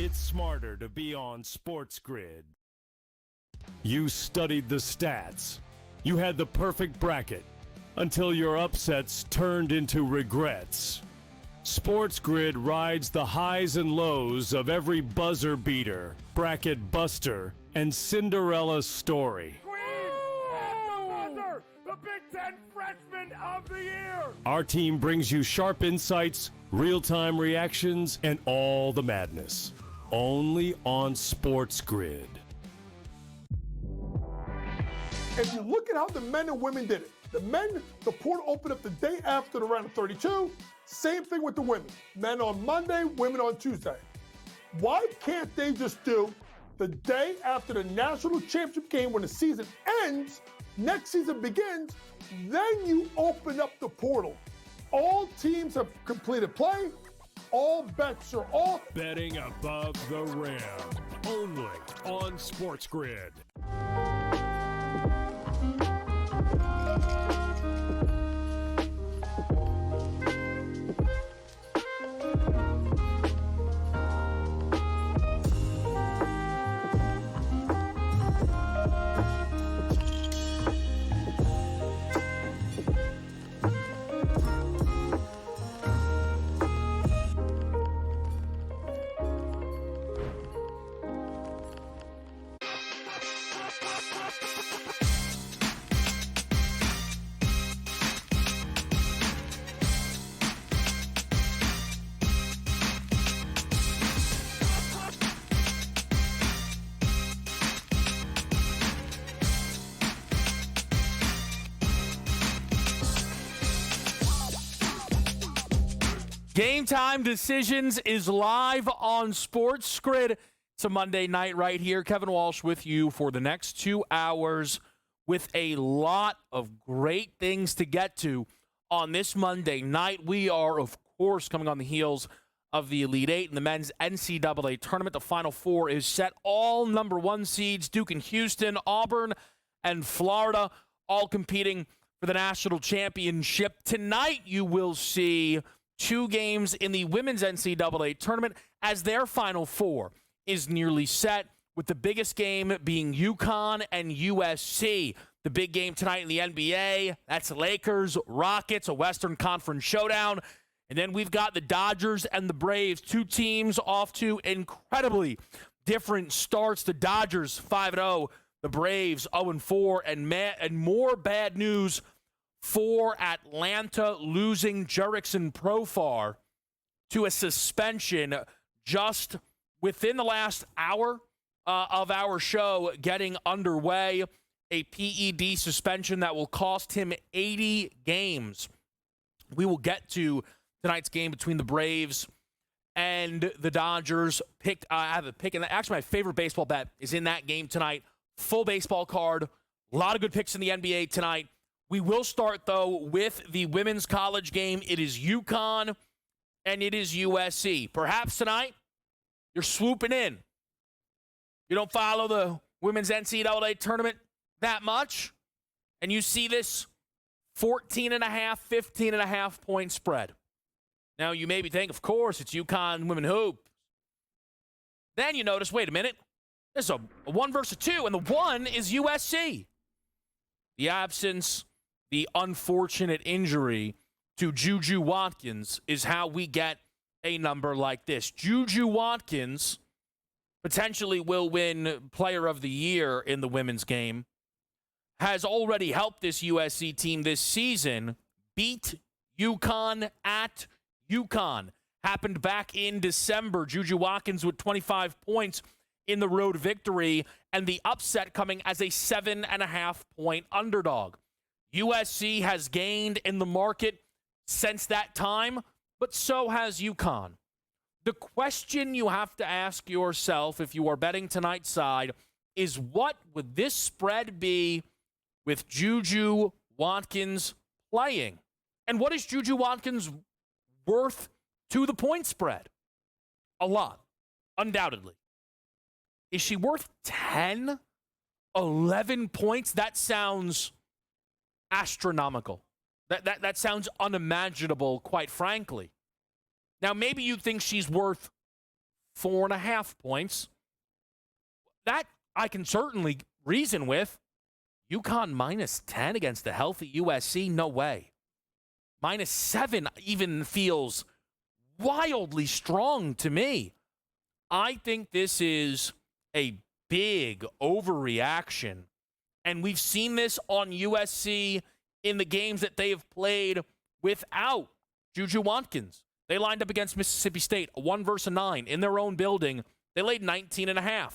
It's smarter to be on SportsGrid. You studied the stats. You had the perfect bracket until your upsets turned into regrets. SportsGrid rides the highs and lows of every buzzer beater, bracket buster, and Cinderella story. The Big Ten Freshman of the Year! Our team brings you sharp insights, real-time reactions, and all the madness. Only on SportsGrid. If you look at how the men and women did it, the men, the portal opened up the day after the round of 32. Same thing with the women. Men on Monday, women on Tuesday. Why can't they just do the day after the national championship game when the season ends, next season begins, then you open up the portal. All teams have completed play. All bets are off. Betting above the rim. Only on SportsGrid. Game Time Decisions is live on SportsGrid. It's a Monday night right here. Kevin Walsh with you for the next 2 hours with a lot of great things to get to on this Monday night. We are, of course, coming on the heels of the Elite Eight in the men's NCAA tournament. The Final Four is set. All number one seeds, Duke and Houston, Auburn and Florida, all competing for the national championship. Tonight you will see 2 games in the women's NCAA tournament as their Final Four is nearly set, with the biggest game being UConn and USC. The big game tonight in the NBA, that's Lakers, Rockets, a Western Conference showdown. And then we've got the Dodgers and the Braves, 2 teams off to incredibly different starts. The Dodgers 5-0, the Braves 0-4, and more bad news for Atlanta, losing Jurickson Profar to a suspension just within the last hour of our show getting underway. A PED suspension that will cost him 80 games. We will get to tonight's game between the Braves and the Dodgers. I have a pick, and actually my favorite baseball bet is in that game tonight. Full baseball card. A lot of good picks in the NBA tonight. We will start, though, with the women's college game. It is UConn and it is USC. Perhaps tonight you're swooping in. You don't follow the women's NCAA tournament that much, and you see this 14.5, 15.5 point spread. Now, you maybe think, of course, it's UConn women hoop. Then you notice, wait a minute, there's a 1 versus 2, and the 1 is USC. The absence, the unfortunate injury to Juju Watkins is how we get a number like this. Juju Watkins potentially will win Player of the Year in the women's game, has already helped this USC team this season beat UConn at UConn. Happened back in December. Juju Watkins with 25 points in the road victory, and the upset coming as a 7.5 point underdog. USC has gained in the market since that time, but so has UConn. The question you have to ask yourself if you are betting tonight's side is, what would this spread be with Juju Watkins playing? And what is Juju Watkins worth to the point spread? A lot, undoubtedly. Is she worth 10, 11 points? That sounds astronomical. That sounds unimaginable, quite frankly. Now, maybe you think she's worth 4.5 points. That I can certainly reason with. UConn minus 10 against the healthy USC? No way. Minus 7 even feels wildly strong to me. I think this is a big overreaction. And we've seen this on USC in the games that they have played without Juju Watkins. They lined up against Mississippi State, a 1-9 in their own building. They laid 19.5.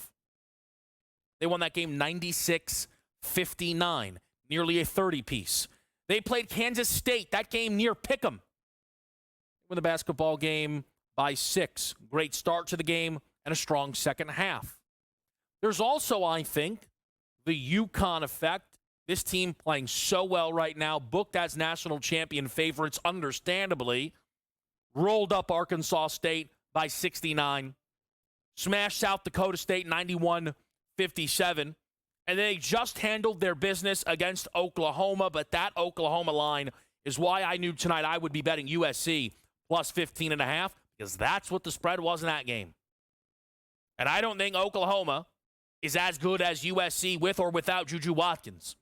They won that game 96-59, nearly a 30-piece. They played Kansas State, that game near Pick'em. Won the basketball game by 6. Great start to the game and a strong second half. There's also, I think, the UConn effect. This team playing so well right now, booked as national champion favorites, understandably. Rolled up Arkansas State by 69. Smashed South Dakota State 91-57. And they just handled their business against Oklahoma, but that Oklahoma line is why I knew tonight I would be betting USC plus 15.5, because that's what the spread was in that game. And I don't think Oklahoma is as good as USC with or without Juju Watkins.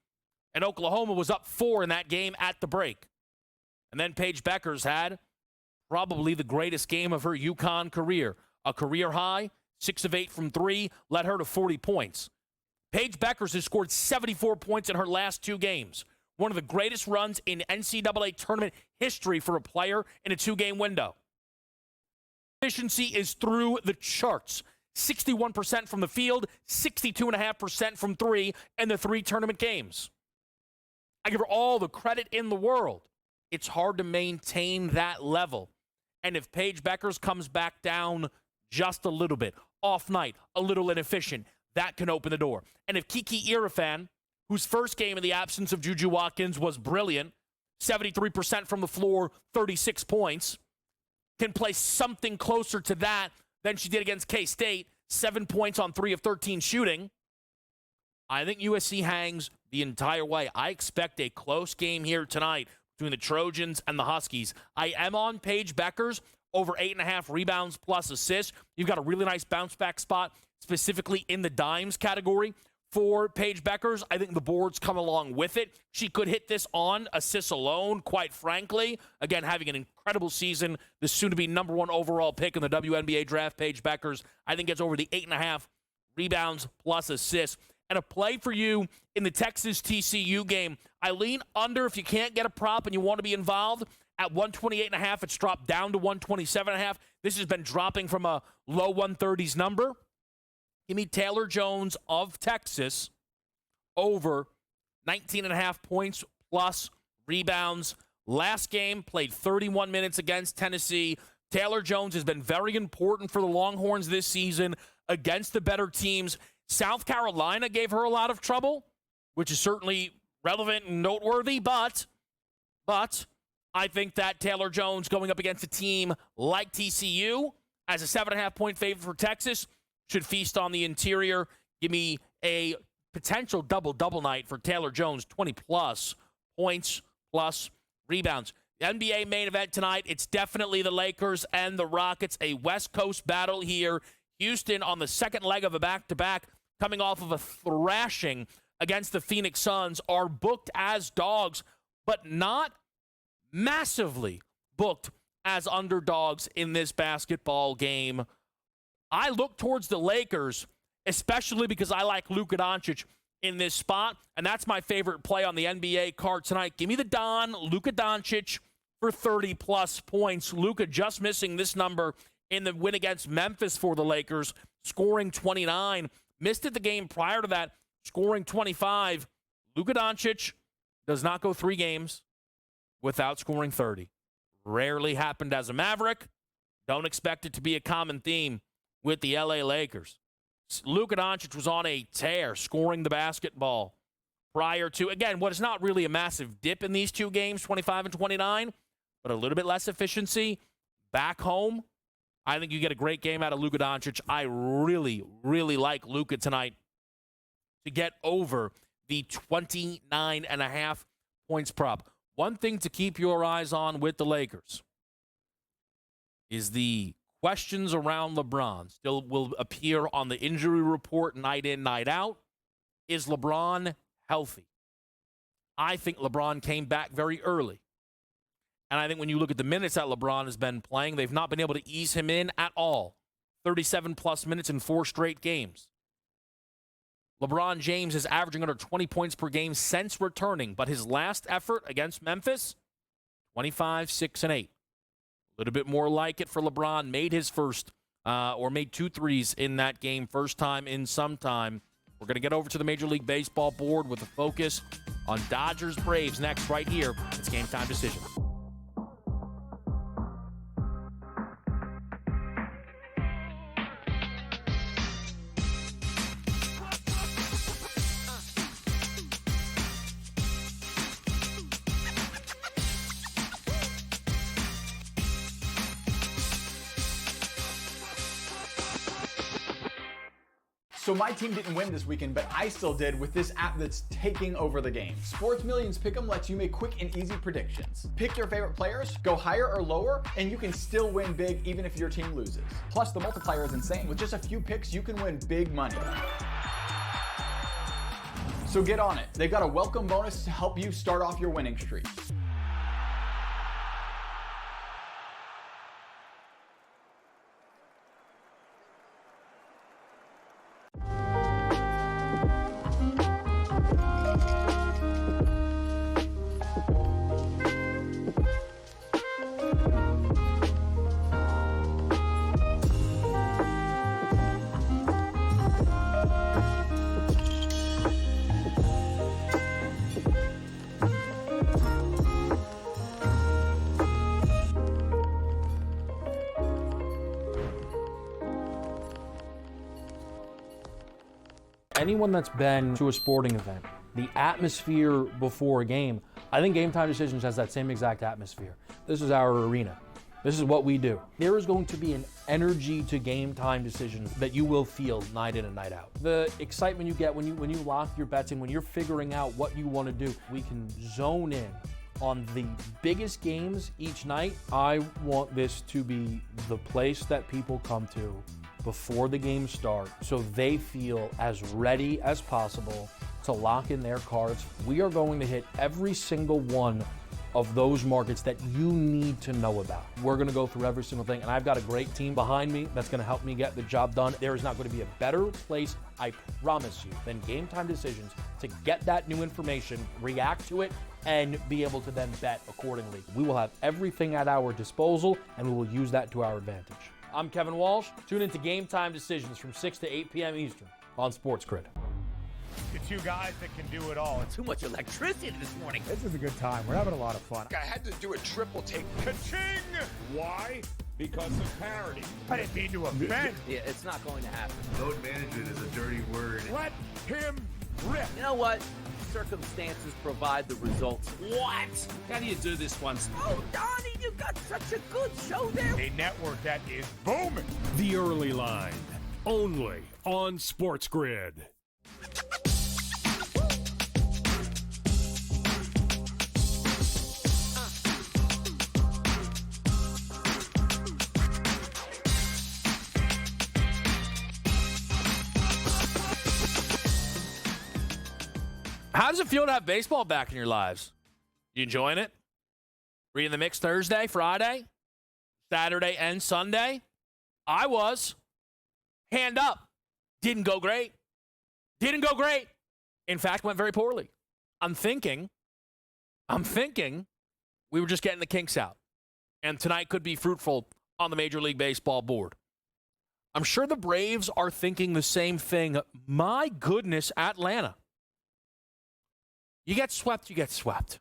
And Oklahoma was up 4 in that game at the break. And then Paige Beckers had probably the greatest game of her UConn career. A career high, 6 of 8 from 3, led her to 40 points. Paige Beckers has scored 74 points in her last 2 games. One of the greatest runs in NCAA tournament history for a player in a 2-game window. Efficiency is through the charts. 61% from the field, 62.5% from 3 in the 3 tournament games. I give her all the credit in the world. It's hard to maintain that level. And if Paige Beckers comes back down just a little bit, off night, a little inefficient, that can open the door. And if Kiki Irfan, whose first game in the absence of Juju Watkins was brilliant, 73% from the floor, 36 points, can play something closer to that than she did against K-State, 7 points on 3 of 13 shooting, I think USC hangs the entire way. I expect a close game here tonight between the Trojans and the Huskies. I am on Paige Beckers over 8.5 rebounds plus assists. You've got a really nice bounce back spot, specifically in the dimes category for Paige Beckers. I think the boards come along with it. She could hit this on assists alone, quite frankly. Again, having an incredible season, the soon-to-be number 1 overall pick in the WNBA draft, Paige Beckers, I think gets over the 8.5 rebounds plus assists. And a play for you in the Texas-TCU game. I lean under if you can't get a prop and you want to be involved. At 128.5, it's dropped down to 127.5. This has been dropping from a low 130s number. Give me Taylor Jones of Texas over 19.5 points plus rebounds. Last game, played 31 minutes against Tennessee. Taylor Jones has been very important for the Longhorns this season against the better teams. South Carolina gave her a lot of trouble, which is certainly relevant and noteworthy, but I think that Taylor Jones going up against a team like TCU as a 7.5 point favorite for Texas should feast on the interior. Give me a potential double-double night for Taylor Jones, 20-plus points plus rebounds. The NBA main event tonight, it's definitely the Lakers and the Rockets, a West Coast battle here. Houston on the second leg of a back-to-back, coming off of a thrashing against the Phoenix Suns, are booked as dogs, but not massively booked as underdogs in this basketball game. I look towards the Lakers, especially because I like Luka Doncic in this spot, and that's my favorite play on the NBA card tonight. Give me the Luka Doncic for 30-plus points. Luka just missing this number in the win against Memphis for the Lakers, scoring 29. Missed it the game prior to that, scoring 25. Luka Doncic does not go 3 games without scoring 30. Rarely happened as a Maverick. Don't expect it to be a common theme with the LA Lakers. Luka Doncic was on a tear, scoring the basketball prior to, again, what is not really a massive dip in these 2 games, 25 and 29, but a little bit less efficiency. Back home, I think you get a great game out of Luka Doncic. I really, really like Luka tonight to get over the 29.5 points prop. One thing to keep your eyes on with the Lakers is the questions around LeBron still will appear on the injury report night in, night out. Is LeBron healthy? I think LeBron came back very early. And I think when you look at the minutes that LeBron has been playing, they've not been able to ease him in at all. 37-plus minutes in 4 straight games. LeBron James is averaging under 20 points per game since returning, but his last effort against Memphis, 25, 6, and 8. A little bit more like it for LeBron. Made his first, made 2 threes in that game, first time in some time. We're going to get over to the Major League Baseball board with a focus on Dodgers-Braves next right here. It's Game Time Decision. So my team didn't win this weekend, but I still did with this app that's taking over the game. Sports Millions Pick'em lets you make quick and easy predictions. Pick your favorite players, go higher or lower, and you can still win big even if your team loses. Plus, the multiplier is insane. With just a few picks, you can win big money. So get on it. They've got a welcome bonus to help you start off your winning streak. Anyone that's been to a sporting event, the atmosphere before a game, I think Game Time Decisions has that same exact atmosphere. This is our arena. This is what we do. There is going to be an energy to Game Time Decisions that you will feel night in and night out. The excitement you get when you lock your bets in, when you're figuring out what you want to do, we can zone in on the biggest games each night. I want this to be the place that people come to before the games start so they feel as ready as possible to lock in their cards. We are going to hit every single one of those markets that you need to know about. We're going to go through every single thing, and I've got a great team behind me that's going to help me get the job done. There is not going to be a better place, I promise you, than Game Time Decisions to get that new information, react to it, and be able to then bet accordingly. We will have everything at our disposal, and we will use that to our advantage. I'm Kevin Walsh. Tune into Game Time Decisions from 6 to 8 p.m. Eastern on SportsGrid. The 2 guys that can do it all. Too much electricity this morning. This is a good time. We're having a lot of fun. I had to do a triple take. Ka-ching! Why? Because of parity. I didn't mean to offend. Yeah, it's not going to happen. Load management is a dirty word. Let him rip. You know what? Circumstances provide the results. What? How do you do this once? Oh, Donnie, you got such a good show there. A network that is booming. The Early Line, only on SportsGrid. How does it feel to have baseball back in your lives? You enjoying it? Were you in the mix Thursday, Friday, Saturday, and Sunday? I was. Hand up. Didn't go great. Didn't go great. In fact, went very poorly. I'm thinking we were just getting the kinks out. And tonight could be fruitful on the Major League Baseball board. I'm sure the Braves are thinking the same thing. My goodness, Atlanta. You get swept, you get swept.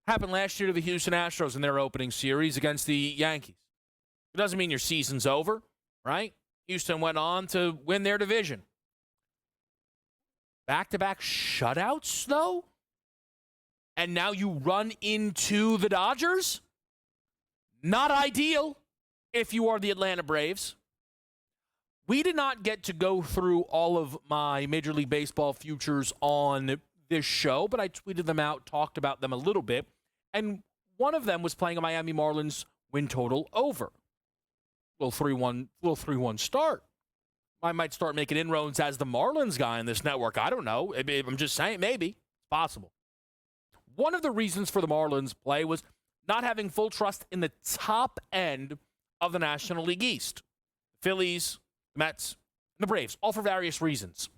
Happened last year to the Houston Astros in their opening series against the Yankees. It doesn't mean your season's over, right? Houston went on to win their division. Back-to-back shutouts, though? And now you run into the Dodgers? Not ideal if you are the Atlanta Braves. We did not get to go through all of my Major League Baseball futures on this show, but I tweeted them out, talked about them a little bit, and one of them was playing a Miami Marlins win total over. Little 3-1 start. I might start making inroads as the Marlins guy in this network. I don't know. I'm just saying, maybe. It's possible. One of the reasons for the Marlins play was not having full trust in the top end of the National League East. Phillies, the Mets, and the Braves, all for various reasons.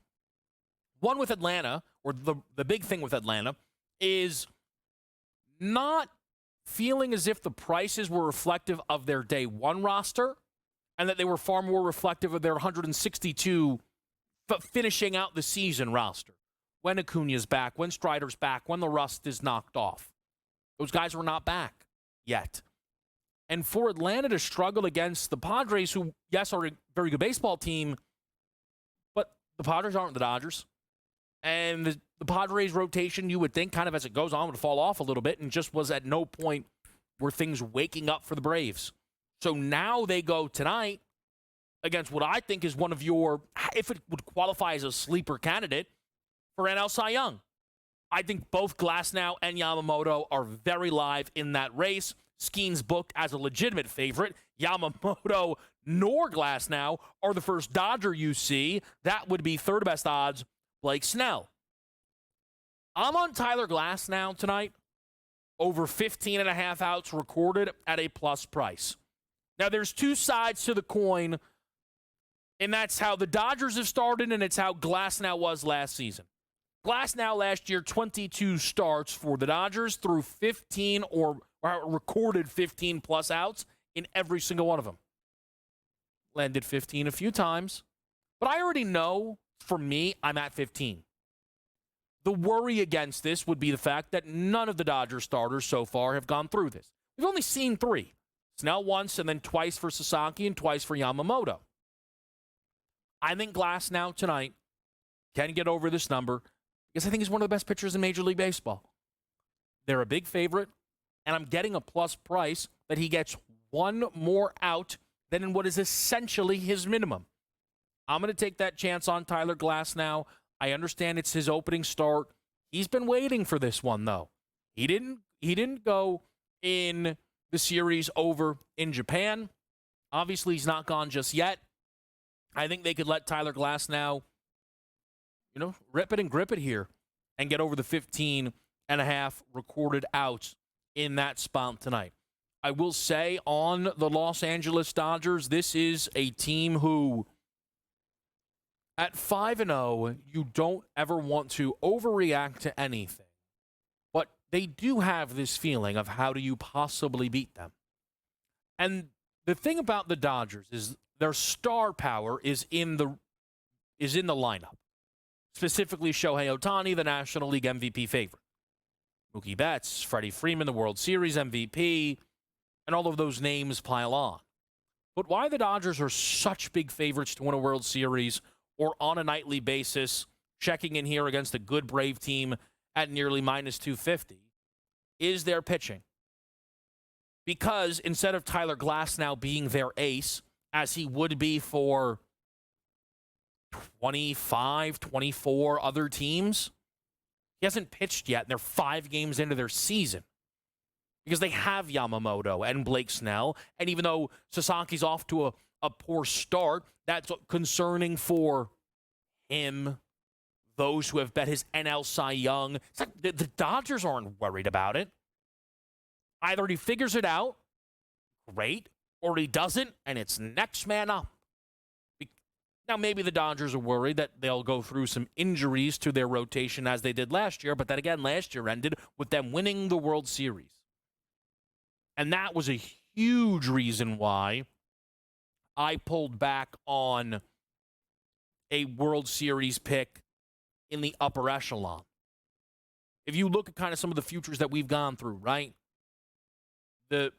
One with Atlanta, or the big thing with Atlanta, is not feeling as if the prices were reflective of their day one roster and that they were far more reflective of their 162 finishing out the season roster. When Acuna's back, when Strider's back, when the rust is knocked off. Those guys were not back yet. And for Atlanta to struggle against the Padres, who, yes, are a very good baseball team, but the Padres aren't the Dodgers. And the Padres rotation, you would think, kind of as it goes on, would fall off a little bit, and just was at no point were things waking up for the Braves. So now they go tonight against what I think is one of your, if it would qualify as a sleeper candidate, for NL Cy Young. I think both Glasnow and Yamamoto are very live in that race. Skeen's booked as a legitimate favorite. Yamamoto nor Glasnow are the first Dodger you see. That would be third best odds, Blake Snell. I'm on Tyler Glasnow tonight, over 15.5 outs recorded at a plus price. Now, there's two sides to the coin, and that's how the Dodgers have started, and it's how Glasnow was last season. Glasnow last year, 22 starts for the Dodgers, threw 15 or recorded 15-plus outs in every single one of them. Landed 15 a few times. But I already know, for me, I'm at 15. The worry against this would be the fact that none of the Dodgers starters so far have gone through this. We've only seen 3. Snell once, and then twice for Sasaki and twice for Yamamoto. I think Glasnow tonight can get over this number because I think he's one of the best pitchers in Major League Baseball. They're a big favorite, and I'm getting a plus price that he gets one more out than in what is essentially his minimum. I'm going to take that chance on Tyler Glasnow. I understand it's his opening start. He's been waiting for this one, though. He didn't go in the series over in Japan. Obviously, he's not gone just yet. I think they could let Tyler Glasnow, rip it and grip it here and get over the 15.5 recorded outs in that spot tonight. I will say on the Los Angeles Dodgers, this is a team who, at 5-0, you don't ever want to overreact to anything. But they do have this feeling of how do you possibly beat them. And the thing about the Dodgers is their star power is in the lineup. Specifically, Shohei Ohtani, the National League MVP favorite. Mookie Betts, Freddie Freeman, the World Series MVP, and all of those names pile on. But why the Dodgers are such big favorites to win a World Series or on a nightly basis, checking in here against a good Brave team at nearly minus 250, is their pitching. Because instead of Tyler Glasnow being their ace, as he would be for 25, 24 other teams, he hasn't pitched yet, and they're 5 games into their season. Because they have Yamamoto and Blake Snell, and even though Sasaki's off to a poor start, that's concerning for him, those who have bet his NL Cy Young. It's like the Dodgers aren't worried about it. Either he figures it out, great, or he doesn't, and it's next man up. Now, maybe the Dodgers are worried that they'll go through some injuries to their rotation as they did last year, but then again, last year ended with them winning the World Series. And that was a huge reason why I pulled back on a World Series pick in the upper echelon. If you look at kind of some of the futures that we've gone through, right? The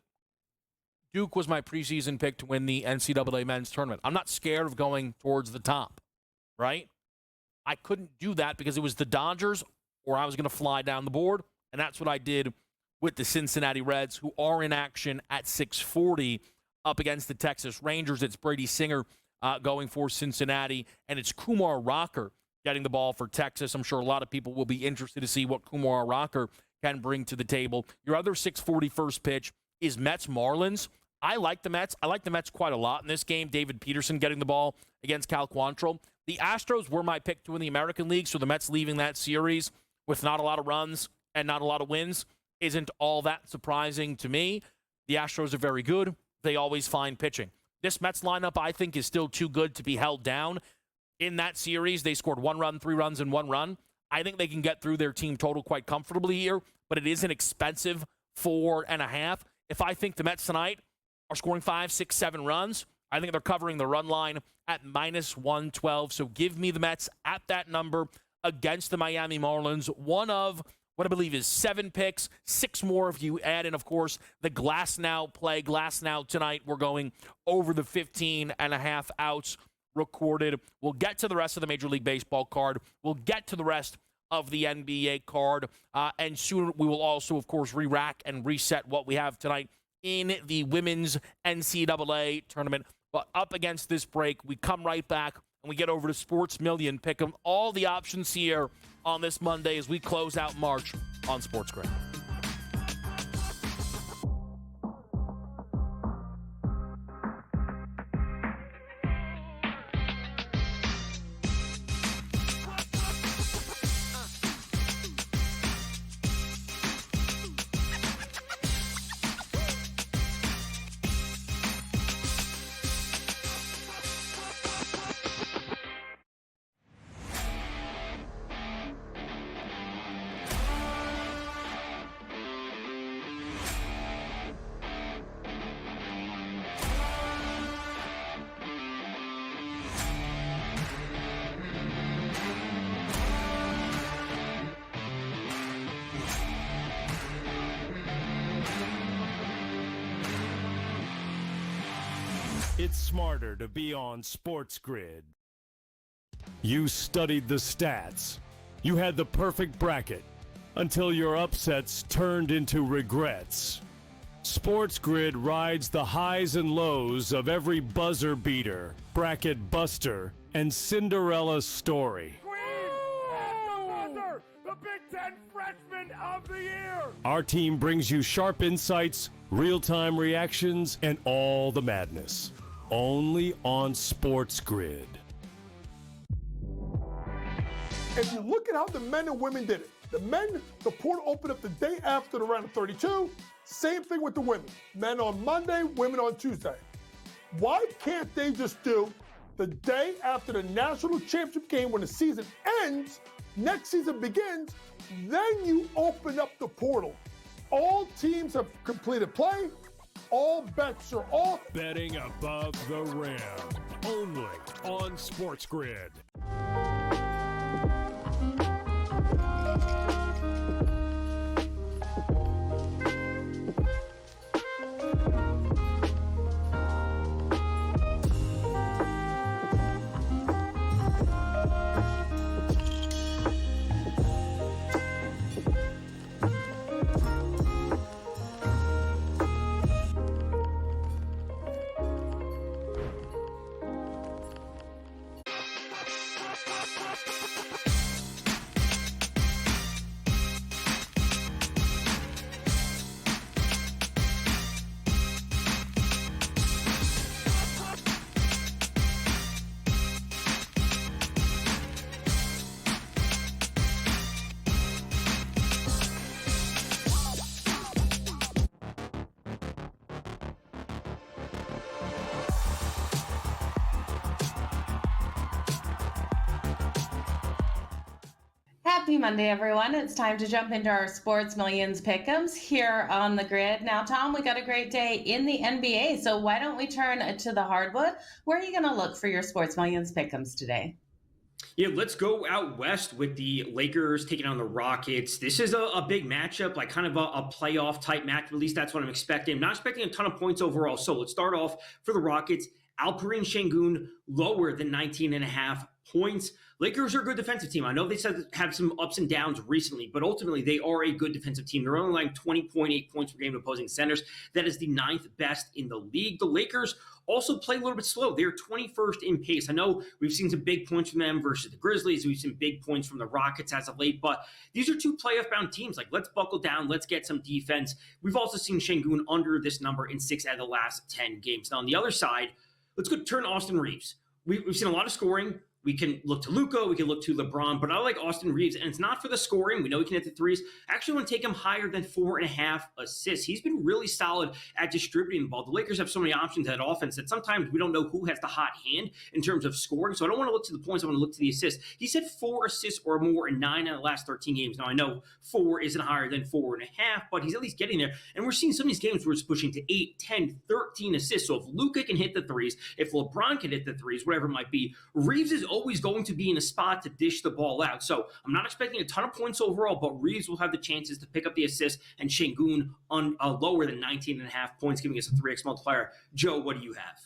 Duke was my preseason pick to win the NCAA men's tournament. I'm not scared of going towards the top, right? I couldn't do that because it was the Dodgers or I was going to fly down the board, and that's what I did with the Cincinnati Reds, who are in action at 640 up against the Texas Rangers. It's Brady Singer going for Cincinnati, and it's Kumar Rocker getting the ball for Texas. I'm sure a lot of people will be interested to see what Kumar Rocker can bring to the table. Your other 640 first pitch is Mets-Marlins. I like the Mets. I like the Mets quite a lot in this game. David Peterson getting the ball against Cal Quantrill. The Astros were my pick to win the American League, so the Mets leaving that series with not a lot of runs and not a lot of wins isn't all that surprising to me. The Astros are very good. They always find pitching. This Mets lineup, I think, is still too good to be held down. In that series, they scored 1 run, 3 runs, and 1 run. I think they can get through their team total quite comfortably here, but it is an expensive 4.5. If I think the Mets tonight are scoring 5, 6, 7 runs, I think they're covering the run line at -112. So give me the Mets at that number against the Miami Marlins. One of what I believe is 7 picks, 6 more if you add in, of course, the Glass Now play. Glass Now tonight, we're going over the 15.5 outs recorded. We'll get to the rest of the Major League Baseball card. We'll get to the rest of the NBA card. And soon we will also, of course, re-rack and reset what we have tonight in the women's NCAA tournament. But up against this break, we come right back and we get over to Sports Million Pick'em. All the options here on this Monday as we close out March on SportsGrid. It's smarter to be on SportsGrid. You studied the stats. You had the perfect bracket until your upsets turned into regrets. SportsGrid rides the highs and lows of every buzzer beater, bracket buster, and Cinderella story. The Big Ten Freshman of the Year! Our team brings you sharp insights, real-time reactions, and all the madness. Only on SportsGrid. If you look at how the men and women did it, the men, the portal opened up the day after the round of 32. Same thing with the women. Men on Monday, women on Tuesday. Why can't they just do the day after the national championship game when the season ends, next season begins, then you open up the portal. All teams have completed play. All bets are off. Betting above the rim. Only on SportsGrid. Happy Monday, everyone. It's time to jump into our Sports Millions Pick'ems here on the grid. Now, Tom, we got a great day in the NBA, so why don't we turn to the hardwood? Where are you going to look for your Sports Millions Pick'ems today? Yeah, let's go out west with the Lakers taking on the Rockets. This is a big matchup, like kind of a playoff type match. At least that's what I'm expecting. I'm not expecting a ton of points overall. So let's start off for the Rockets. Alperen Şengün lower than 19.5 points. Lakers are a good defensive team. I know they said have some ups and downs recently, but ultimately they are a good defensive team. They're only like 20.8 points per game to opposing centers. That is the 9th best in the league. The Lakers also play a little bit slow. They're 21st in pace. I know we've seen some big points from them versus the Grizzlies. We've seen big points from the Rockets as of late, but these are two playoff-bound teams. Like, let's buckle down. Let's get some defense. We've also seen Şengün under this number in 6 out of the last 10 games. Now, on the other side, let's go turn Austin Reeves. We've seen a lot of scoring. We can look to Luka, we can look to LeBron, but I like Austin Reeves, and it's not for the scoring. We know he can hit the threes. I actually want to take him higher than 4.5 assists. He's been really solid at distributing the ball. The Lakers have so many options at offense that sometimes we don't know who has the hot hand in terms of scoring, so I don't want to look to the points. I want to look to the assists. He's had 4 assists or more in 9 out of the last 13 games. Now, I know 4 isn't higher than 4.5, but he's at least getting there, and we're seeing some of these games where it's pushing to 8, 10, 13 assists. So if Luka can hit the threes, if LeBron can hit the threes, whatever it might be, Reeves is always going to be in a spot to dish the ball out. So I'm not expecting a ton of points overall, but Reeves will have the chances to pick up the assist, and Şengün on lower than 19.5 points, giving us a 3x multiplier. Joe, what do you have?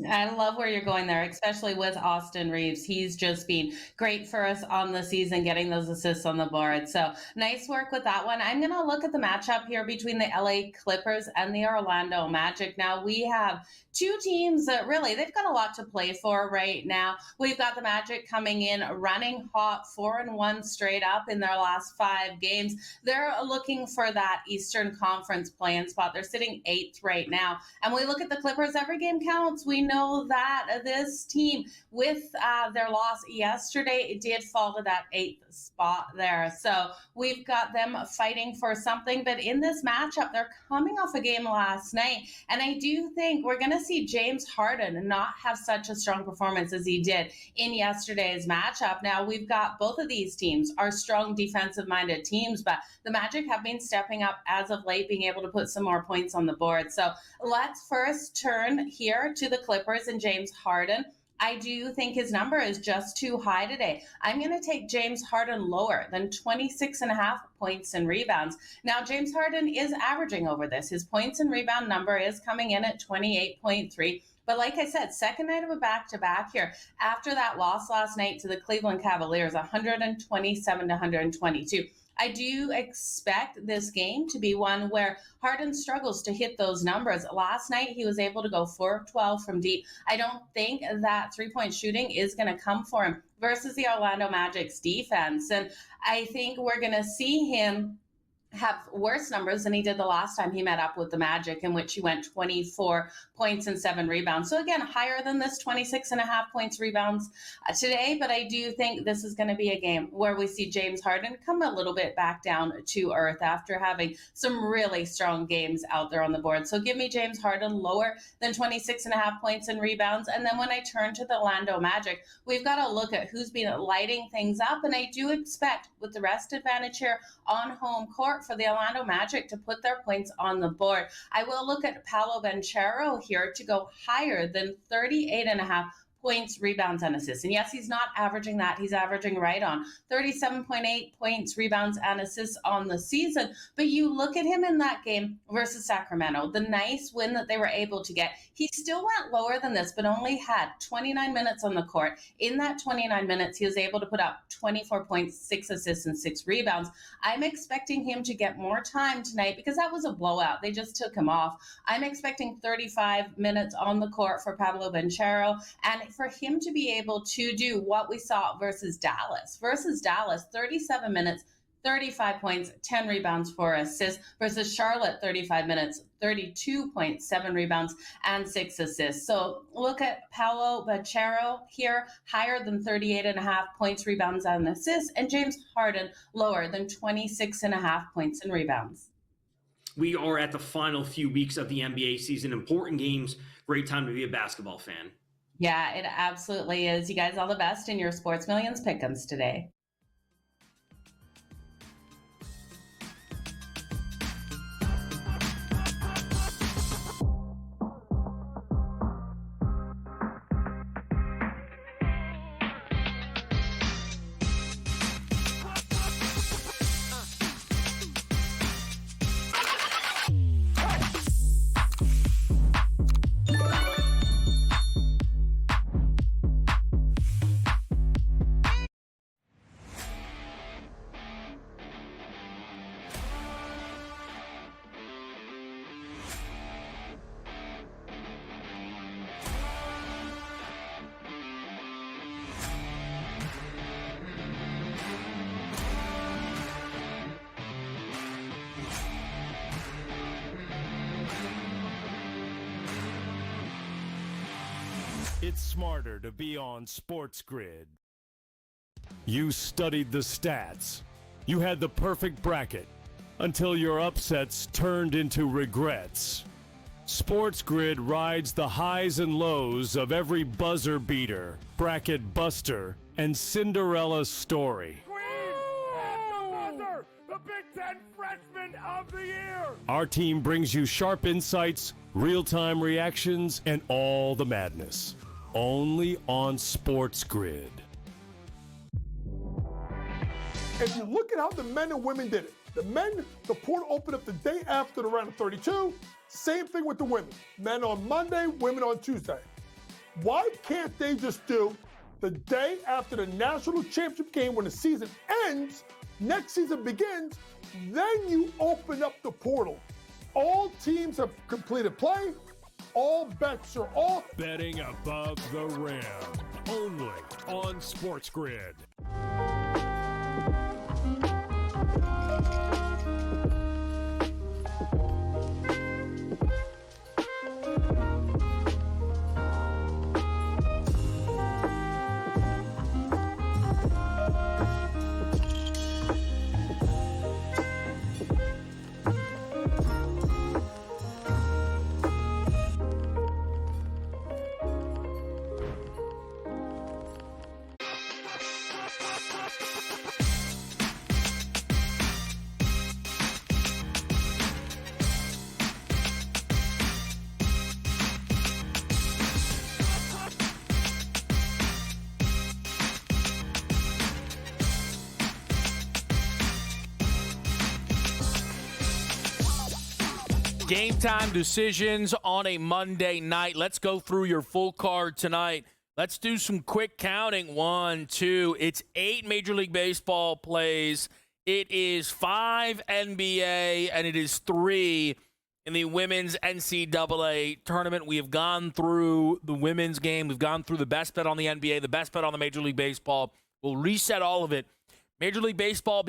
I love where you're going there, especially with Austin Reeves. He's just been great for us on the season, getting those assists on the board. So nice work with that one. I'm going to look at the matchup here between the LA Clippers and the Orlando Magic. Now, we have two teams that really, they've got a lot to play for right now. We've got the Magic coming in running hot, 4-1 straight up in their last 5 games. They're looking for that Eastern Conference play-in spot. They're sitting 8th right now. And we look at the Clippers, every game counts. We know that this team, with their loss yesterday, it did fall to that 8th spot there. So we've got them fighting for something. But in this matchup, they're coming off a game last night. And I do think we're going to see James Harden not have such a strong performance as he did in yesterday's matchup. Now, we've got both of these teams are strong defensive-minded teams, but the Magic have been stepping up as of late, being able to put some more points on the board. So let's first turn here to the Clippers and James Harden. I do think his number is just too high today. I'm going to take James Harden lower than 26.5 points and rebounds. Now, James Harden is averaging over this. His points and rebound number is coming in at 28.3. But like I said, second night of a back-to-back here. After that loss last night to the Cleveland Cavaliers, 127-122. I do expect this game to be one where Harden struggles to hit those numbers. Last night, he was able to go 4 of 12 from deep. I don't think that three-point shooting is going to come for him versus the Orlando Magic's defense. And I think we're going to see him have worse numbers than he did the last time he met up with the Magic, in which he went 24 points and 7 rebounds. So again, higher than this 26.5 points rebounds today, but I do think this is going to be a game where we see James Harden come a little bit back down to earth after having some really strong games out there on the board. So give me James Harden lower than 26.5 points and rebounds. And then when I turn to the Orlando Magic, we've got to look at who's been lighting things up. And I do expect, with the rest advantage here on home court, for the Orlando Magic to put their points on the board. I will look at Paolo Banchero here to go higher than 38.5 points, rebounds, and assists. And yes, he's not averaging that. He's averaging right on 37.8 points, rebounds, and assists on the season. But you look at him in that game versus Sacramento, the nice win that they were able to get. He still went lower than this, but only had 29 minutes on the court. In that 29 minutes, he was able to put up 24 points, 6 assists, and 6 rebounds. I'm expecting him to get more time tonight because that was a blowout. They just took him off. I'm expecting 35 minutes on the court for Paolo Banchero, and for him to be able to do what we saw versus Dallas. 37 minutes, 35 points, 10 rebounds, 4 assists, versus Charlotte, 35 minutes, 32 points, 7 rebounds, and 6 assists. So look at Paolo Banchero here, higher than 38.5 points, rebounds, and assists, and James Harden lower than 26.5 points and rebounds. We are at the final few weeks of the NBA season. Important games, great time to be a basketball fan. Yeah, it absolutely is. You guys all the best in your Sports Millions pick'ems today. It's smarter to be on SportsGrid. You studied the stats. You had the perfect bracket until your upsets turned into regrets. SportsGrid rides the highs and lows of every buzzer beater, bracket buster, and Cinderella story. The Big Ten Freshman of the Year! Our team brings you sharp insights, real-time reactions, and all the madness. Only on SportsGrid. If you look at how the men and women did it, the men, the portal opened up the day after the round of 32. Same thing with the women. Men on Monday, women on Tuesday. Why can't they just do the day after the national championship game when the season ends, next season begins, then you open up the portal. All teams have completed play. All bets are off. Betting above the rim. Only on SportsGrid. Game time decisions on a Monday night. Let's go through your full card tonight. Let's do some quick counting. 1, 2. It's 8 Major League Baseball plays. It is 5 NBA, and it is 3 in the women's NCAA tournament. We have gone through the women's game. We've gone through the best bet on the NBA, the best bet on the Major League Baseball. We'll reset all of it. Major League Baseball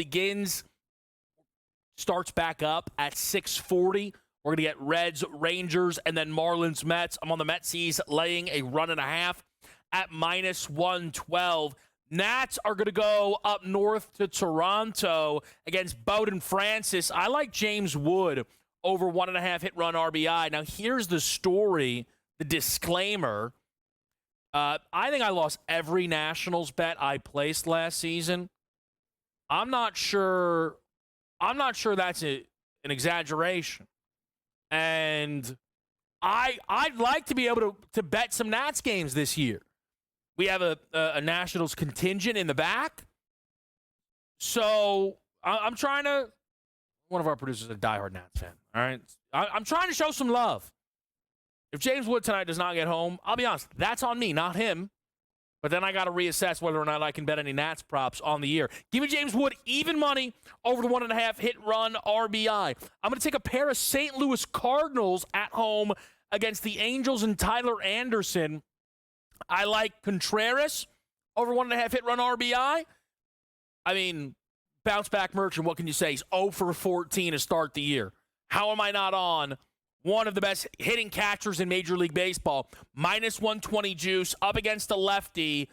starts back up at 6:40. We're going to get Reds, Rangers, and then Marlins, Mets. I'm on the Metsies laying a 1.5 at -112. Nats are going to go up north to Toronto against Bowden Francis. I like James Wood over 1.5 hit run RBI. Now, here's the story, the disclaimer. I think I lost every Nationals bet I placed last season. I'm not sure that's an exaggeration. And I'd like to be able to bet some Nats games this year. We have a Nationals contingent in the back. So I'm trying to – one of our producers is a diehard Nats fan, all right? I'm trying to show some love. If James Wood tonight does not get home, I'll be honest, that's on me, not him. But then I got to reassess whether or not I can bet any Nats props on the year. Give me James Wood even money over the 1.5 hit run RBI. I'm going to take a pair of St. Louis Cardinals at home against the Angels and Tyler Anderson. I like Contreras over 1.5 hit run RBI. I mean, bounce back Merchant, what can you say? He's 0 for 14 to start the year. How am I not on one of the best hitting catchers in Major League Baseball? -120 juice, up against a lefty.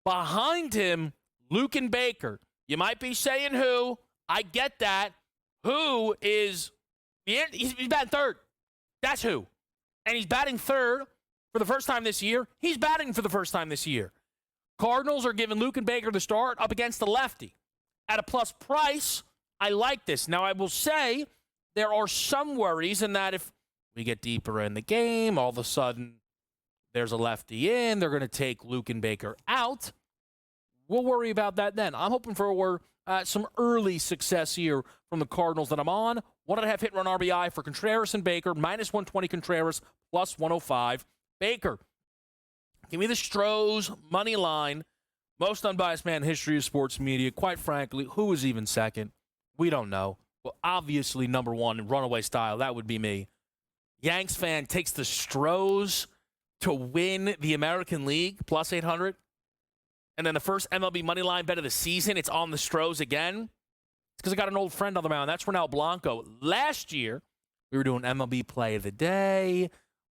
Behind him, Luken Baker. You might be saying who. I get that. Who is, he's batting third. That's who. And he's batting third for the first time this year. He's batting for the first time this year. Cardinals are giving Luken Baker the start up against the lefty. At a plus price, I like this. Now, I will say there are some worries in that if we get deeper in the game, all of a sudden there's a lefty in, they're going to take Luken Baker out. We'll worry about that then. I'm hoping for some early success here from the Cardinals that I'm on. 1.5 hit run RBI for Contreras and Baker, -120 Contreras, +105 Baker. Give me the Stros money line. Most unbiased man in history of sports media. Quite frankly, who is even second? We don't know. Well, obviously, number one in runaway style, that would be me. Yanks fan takes the Stros to win the American League, +800. And then the first MLB money line bet of the season, it's on the Stros again. It's because I got an old friend on the mound. That's Ronel Blanco. Last year, we were doing MLB play of the day.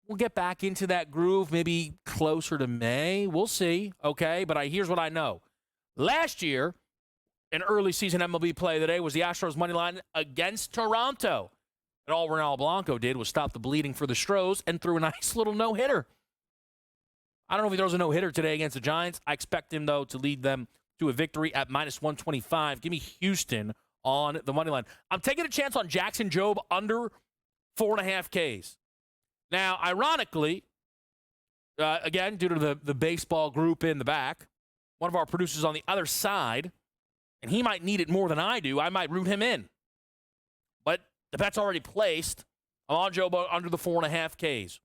we'll get back into that groove maybe closer to May. We'll see, okay? But here's what I know. Last year, an early season MLB play today was the Astros money line against Toronto. And all Ronaldo Blanco did was stop the bleeding for the Stros and threw a nice little no-hitter. I don't know if he throws a no-hitter today against the Giants. I expect him, though, to lead them to a victory at -125. Give me Houston on the money line. I'm taking a chance on Jackson Jobe under 4.5 Ks. Now, ironically, again, due to the baseball group in the back, one of our producers on the other side, and he might need it more than I do, I might root him in. But the bet's already placed. I'm on Jobe under the 4.5 Ks.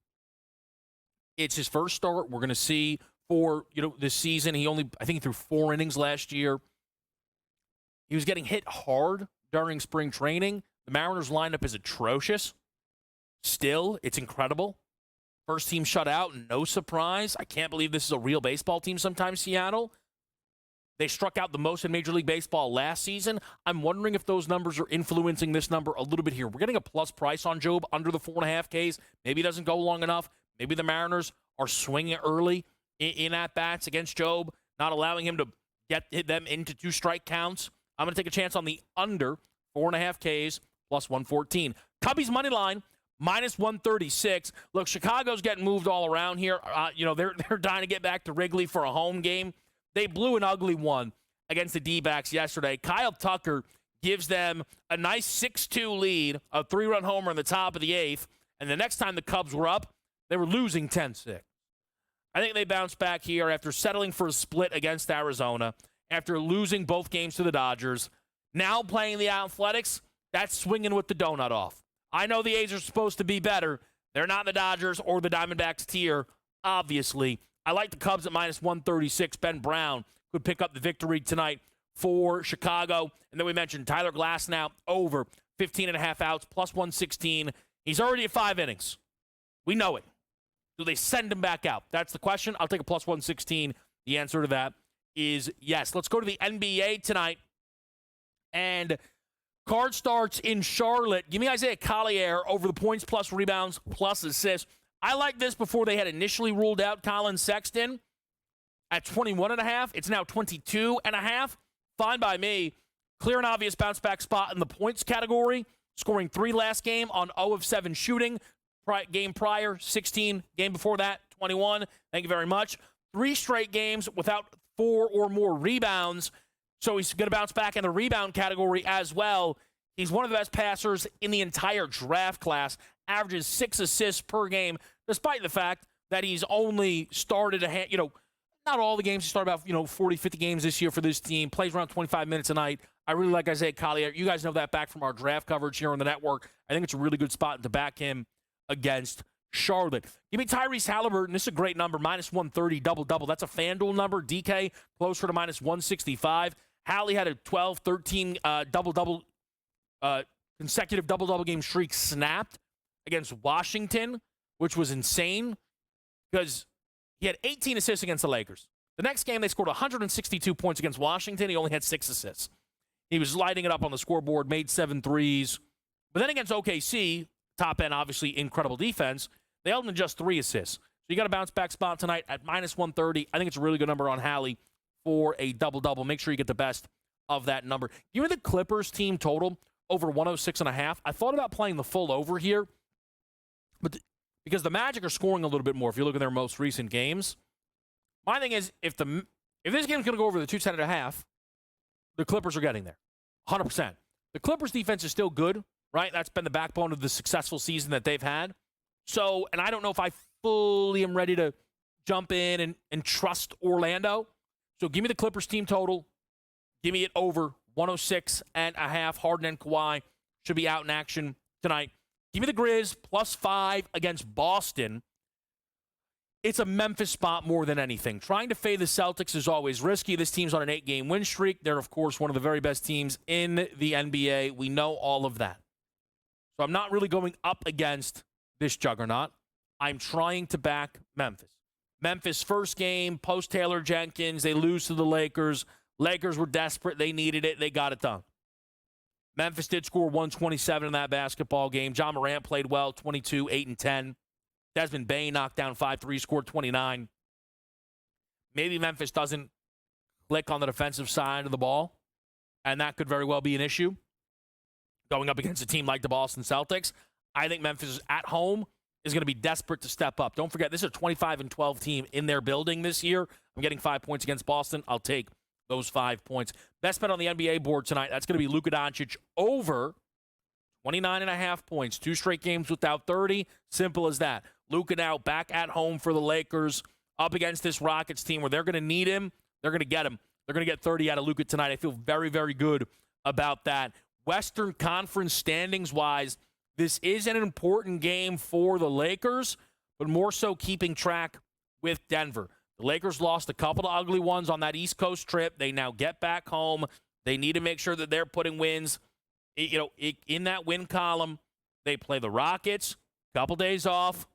It's his first start. We're going to see for, this season. I think he threw 4 innings last year. He was getting hit hard during spring training. The Mariners lineup is atrocious. Still, it's incredible. First team shutout, no surprise. I can't believe this is a real baseball team sometimes, Seattle. They struck out the most in Major League Baseball last season. I'm wondering if those numbers are influencing this number a little bit here. We're getting a plus price on Jobe under the 4.5 Ks. Maybe it doesn't go long enough. Maybe the Mariners are swinging early in at-bats against Jobe, not allowing him to get them into 2-strike counts. I'm going to take a chance on the under 4.5 Ks plus 114. Cubbies money line -136. Look, Chicago's getting moved all around here. They're dying to get back to Wrigley for a home game. They blew an ugly one against the D-backs yesterday. Kyle Tucker gives them a nice 6-2 lead, a 3-run homer in the top of the 8th. And the next time the Cubs were up, they were losing 10-6. I think they bounced back here after settling for a split against Arizona, after losing both games to the Dodgers. Now playing the Athletics, that's swinging with the donut off. I know the A's are supposed to be better. They're not the Dodgers or the Diamondbacks tier, obviously. I like the Cubs at -136. Ben Brown could pick up the victory tonight for Chicago. And then we mentioned Tyler Glasnow over 15.5 outs, plus 116. He's already at 5 innings. We know it. Do they send him back out? That's the question. I'll take a plus 116. The answer to that is yes. Let's go to the NBA tonight. And card starts in Charlotte. Give me Isaiah Collier over the points plus rebounds plus assists. I like this before they had initially ruled out Colin Sexton at 21.5. It's now 22.5. Fine by me. Clear and obvious bounce back spot in the points category. Scoring 3 last game on 0 of 7 shooting. Game prior, 16. Game before that, 21. Thank you very much. 3 straight games without 4 or more rebounds. So he's going to bounce back in the rebound category as well. He's one of the best passers in the entire draft class. Averages 6 assists per game, despite the fact that he's only started not all the games. He started about, 40, 50 games this year for this team. Plays around 25 minutes a night. I really like Isaiah Collier. You guys know that back from our draft coverage here on the network. I think it's a really good spot to back him against Charlotte. Give me Tyrese Halliburton. This is a great number, -130, double-double. That's a FanDuel number. DK, closer to -165. Hallie had a 12, 13 double-double, consecutive double-double game streak snapped against Washington, which was insane because he had 18 assists against the Lakers. The next game, they scored 162 points against Washington. He only had 6 assists. He was lighting it up on the scoreboard, made 7 threes. But then against OKC, top end, obviously, incredible defense, they held him to just 3 assists. So you got a bounce back spot tonight at -130. I think it's a really good number on Hallie for a double-double. Make sure you get the best of that number. Give me the Clippers team total over 106.5. I thought about playing the full over here, but because the Magic are scoring a little bit more if you look at their most recent games. My thing is, if this game's going to go over the 210.5, the Clippers are getting there. 100%. The Clippers defense is still good, right? That's been the backbone of the successful season that they've had. So, and I don't know if I fully am ready to jump in and trust Orlando. So give me the Clippers team total. Give me it over 106.5. Harden and Kawhi should be out in action tonight. Give me the Grizz +5 against Boston. It's a Memphis spot more than anything. Trying to fade the Celtics is always risky. This team's on an 8-game win streak. They're, of course, one of the very best teams in the NBA. We know all of that. So I'm not really going up against this juggernaut. I'm trying to back Memphis. Memphis first game, post-Taylor Jenkins. They lose to the Lakers. Lakers were desperate. They needed it. They got it done. Memphis did score 127 in that basketball game. John Morant played well, 22, 8, and 10. Desmond Bain knocked down 5 threes, scored 29. Maybe Memphis doesn't click on the defensive side of the ball, and that could very well be an issue going up against a team like the Boston Celtics. I think Memphis at home is going to be desperate to step up. Don't forget, this is a 25-12 team in their building this year. I'm getting 5 points against Boston. I'll take those 5 points. Best bet on the NBA board tonight, that's going to be Luka Doncic over 29.5 points. 2 straight games without 30. Simple as that. Luka now back at home for the Lakers up against this Rockets team where they're going to need him. They're going to get him. They're going to get 30 out of Luka tonight. I feel very, very good about that. Western Conference standings-wise, this is an important game for the Lakers, but more so keeping track with Denver. The Lakers lost a couple of ugly ones on that East Coast trip. They now get back home. They need to make sure that they're putting wins, in that win column. They play the Rockets, couple days off,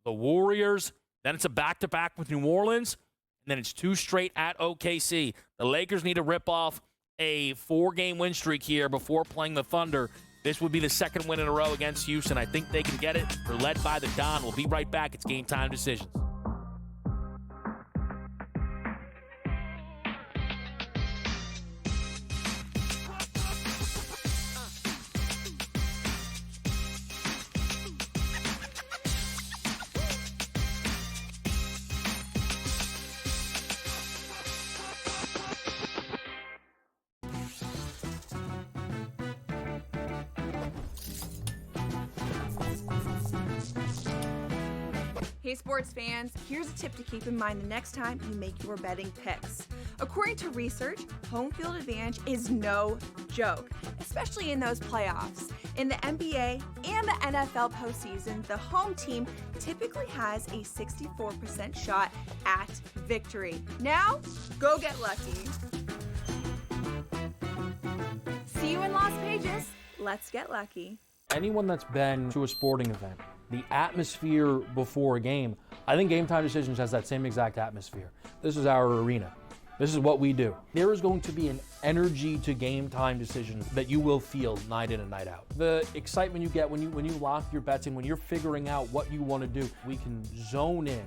the Warriors, then it's a back-to-back with New Orleans, and then it's 2 straight at OKC. The Lakers need to rip off a 4-game win streak here before playing the Thunder. This would be the 2nd win in a row against Houston. I think they can get it. They're led by the Don. We'll be right back. It's Game Time Decisions. Hey sports fans, here's a tip to keep in mind the next time you make your betting picks. According to research, home field advantage is no joke, especially in those playoffs. In the NBA and the NFL postseason, the home team typically has a 64% shot at victory. Now, go get lucky. See you in Las Vegas. Let's get lucky. Anyone that's been to a sporting event, the atmosphere before a game, I think Game Time Decisions has that same exact atmosphere. This is our arena. This is what we do. There is going to be an energy to Game Time Decisions that you will feel night in and night out. The excitement you get when you lock your bets in, when you're figuring out what you want to do, we can zone in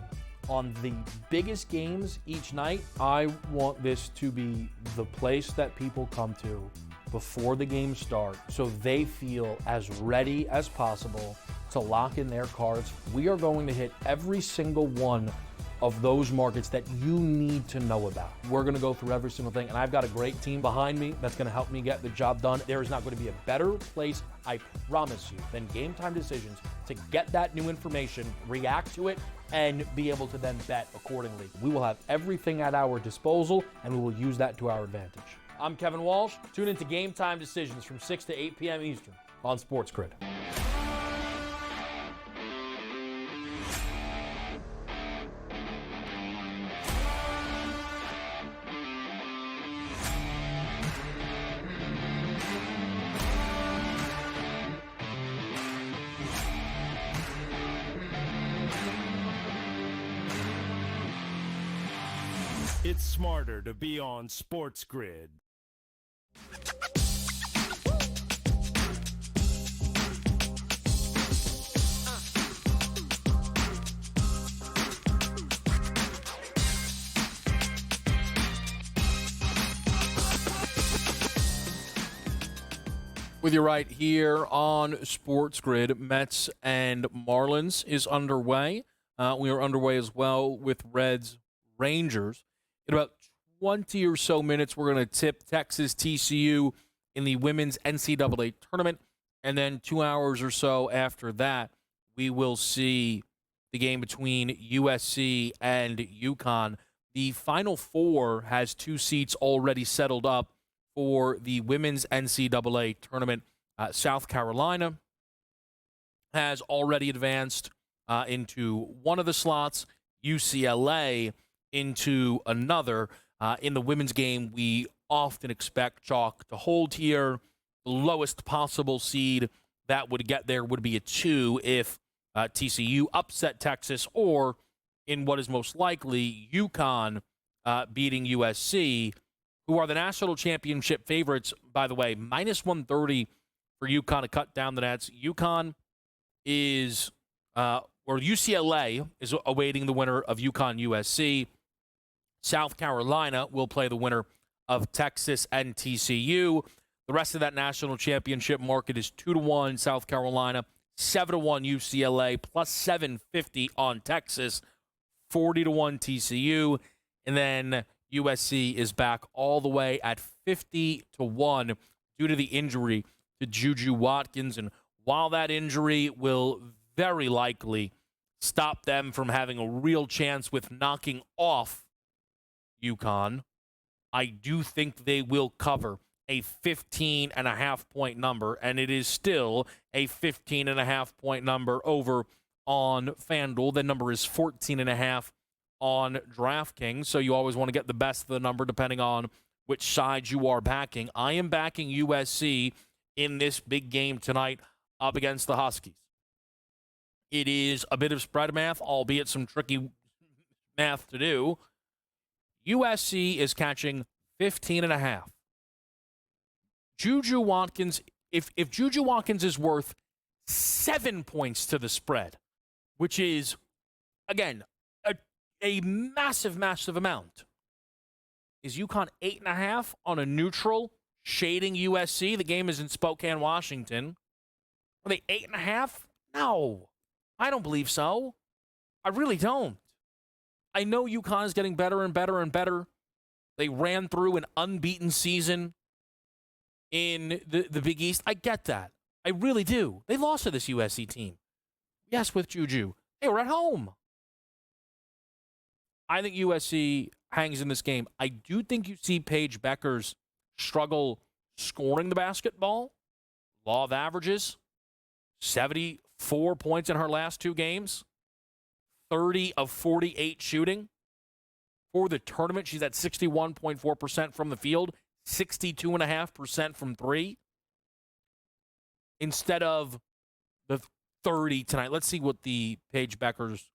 on the biggest games each night. I want this to be the place that people come to before the games start so they feel as ready as possible to lock in their cards. We are going to hit every single one of those markets that you need to know about. We're going to go through every single thing, and I've got a great team behind me that's going to help me get the job done. There is not going to be a better place, I promise you, than Game Time Decisions to get that new information, react to it, and be able to then bet accordingly. We will have everything at our disposal, and we will use that to our advantage. I'm Kevin Walsh. Tune into Game Time Decisions from 6 to 8 p.m. Eastern on SportsGrid. It's smarter to be on SportsGrid. With you right here on SportsGrid, Mets and Marlins is underway. We are underway as well with Reds Rangers. In about 20 or so minutes, we're going to tip Texas TCU in the women's NCAA tournament. And then 2 hours or so after that, we will see the game between USC and UConn. The Final Four has 2 seats already settled up for the women's NCAA tournament. South Carolina has already advanced into one of the slots, UCLA into another. In the women's game, we often expect chalk to hold here. The lowest possible seed that would get there would be a 2 if TCU upset Texas, or in what is most likely, UConn beating USC, who are the national championship favorites, by the way. Minus 130 for UConn to cut down the nets. UConn is, or UCLA is awaiting the winner of UConn USC. South Carolina will play the winner of Texas and TCU. The rest of that national championship market is 2-1 South Carolina, 7-1 UCLA, plus 750 on Texas, 40-1 TCU, and then USC is back all the way at 50-1 due to the injury to Juju Watkins. And while that injury will very likely stop them from having a real chance with knocking off UConn, I do think they will cover a 15.5-point number, and it is still a 15.5-point number over on FanDuel. The number is 14.5 on DraftKings, so you always want to get the best of the number depending on which side you are backing. I am backing USC in this big game tonight up against the Huskies. It is a bit of spread math, albeit some tricky math to do. USC is catching 15.5. Juju Watkins, if Juju Watkins is worth 7 points to the spread, which is, again, a massive, massive amount, is UConn 8.5 on a neutral shading USC? The game is in Spokane, Washington. Are they 8.5? No, I don't believe so. I really don't. I know UConn is getting better and better and better. They ran through an unbeaten season in the Big East. I get that. I really do. They lost to this USC team. Yes, with Juju. They were at home. I think USC hangs in this game. I do think you see Paige Beckers struggle scoring the basketball. Law of averages. 74 points in her last 2 games. 30 of 48 shooting. For the tournament, she's at 61.4% from the field, 62.5% from 3. Instead of the 30 tonight. Let's see what the Paige Beckers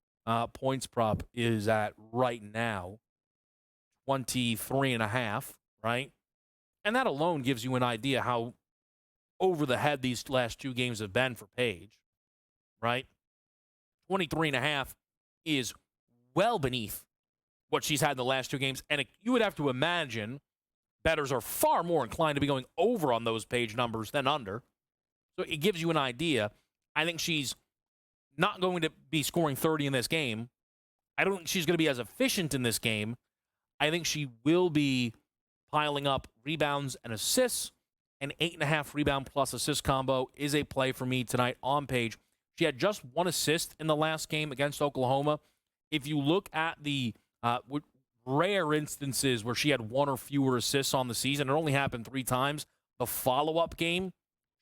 points prop is at right now. 23.5, right? And that alone gives you an idea how over the head these last 2 games have been for Paige, right? 23.5 is well beneath what she's had in the last 2 games. And you would have to imagine bettors are far more inclined to be going over on those Paige numbers than under. So it gives you an idea. I think she's not going to be scoring 30 in this game. I don't think she's going to be as efficient in this game. I think she will be piling up rebounds and assists. An 8.5 rebound plus assist combo is a play for me tonight on Paige. She had just 1 assist in the last game against Oklahoma. If you look at the rare instances where she had 1 or fewer assists on the season, it only happened 3 times. The follow-up game,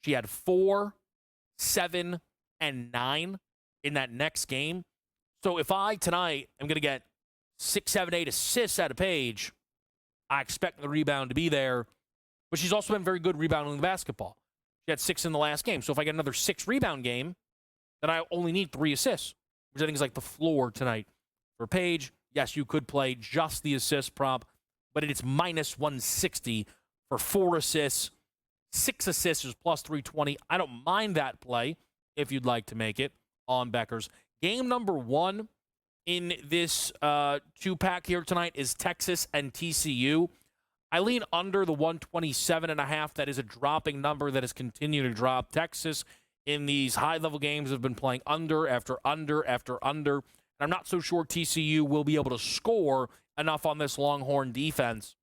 she had 4, 7, and 9 in that next game. So if I tonight am going to get 6, 7, 8 assists out of Paige, I expect the rebound to be there. But she's also been very good rebounding the basketball. She had 6 in the last game. So if I get another 6 rebound game, then I only need 3 assists, which I think is like the floor tonight for Paige. Yes, you could play just the assist prop, but it's minus 160 for 4 assists. 6 assists is plus 320. I don't mind that play if you'd like to make it on Beckers. Game number 1 in this 2-pack here tonight is Texas and TCU. I lean under the 127.5. That is a dropping number that has continued to drop. Texas in these high-level games have been playing under after under after under. And I'm not so sure TCU will be able to score enough on this Longhorn defense.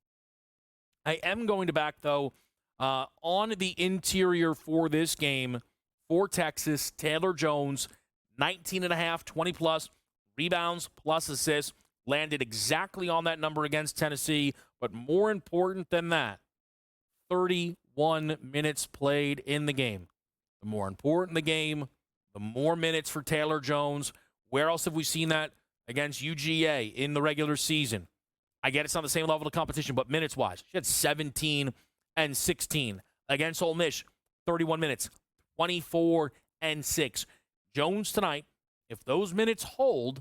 I am going to back, though, on the interior for this game for Texas, Taylor Jones, 19.5, 20-plus, rebounds plus assists, landed exactly on that number against Tennessee. But more important than that, 31 minutes played in the game. The more important the game, the more minutes for Taylor Jones. Where else have we seen that against UGA in the regular season? I get it's not the same level of competition, but minutes-wise, she had 17 and 16. Against Ole Miss, 31 minutes, 24 and 6. Jones tonight, if those minutes hold,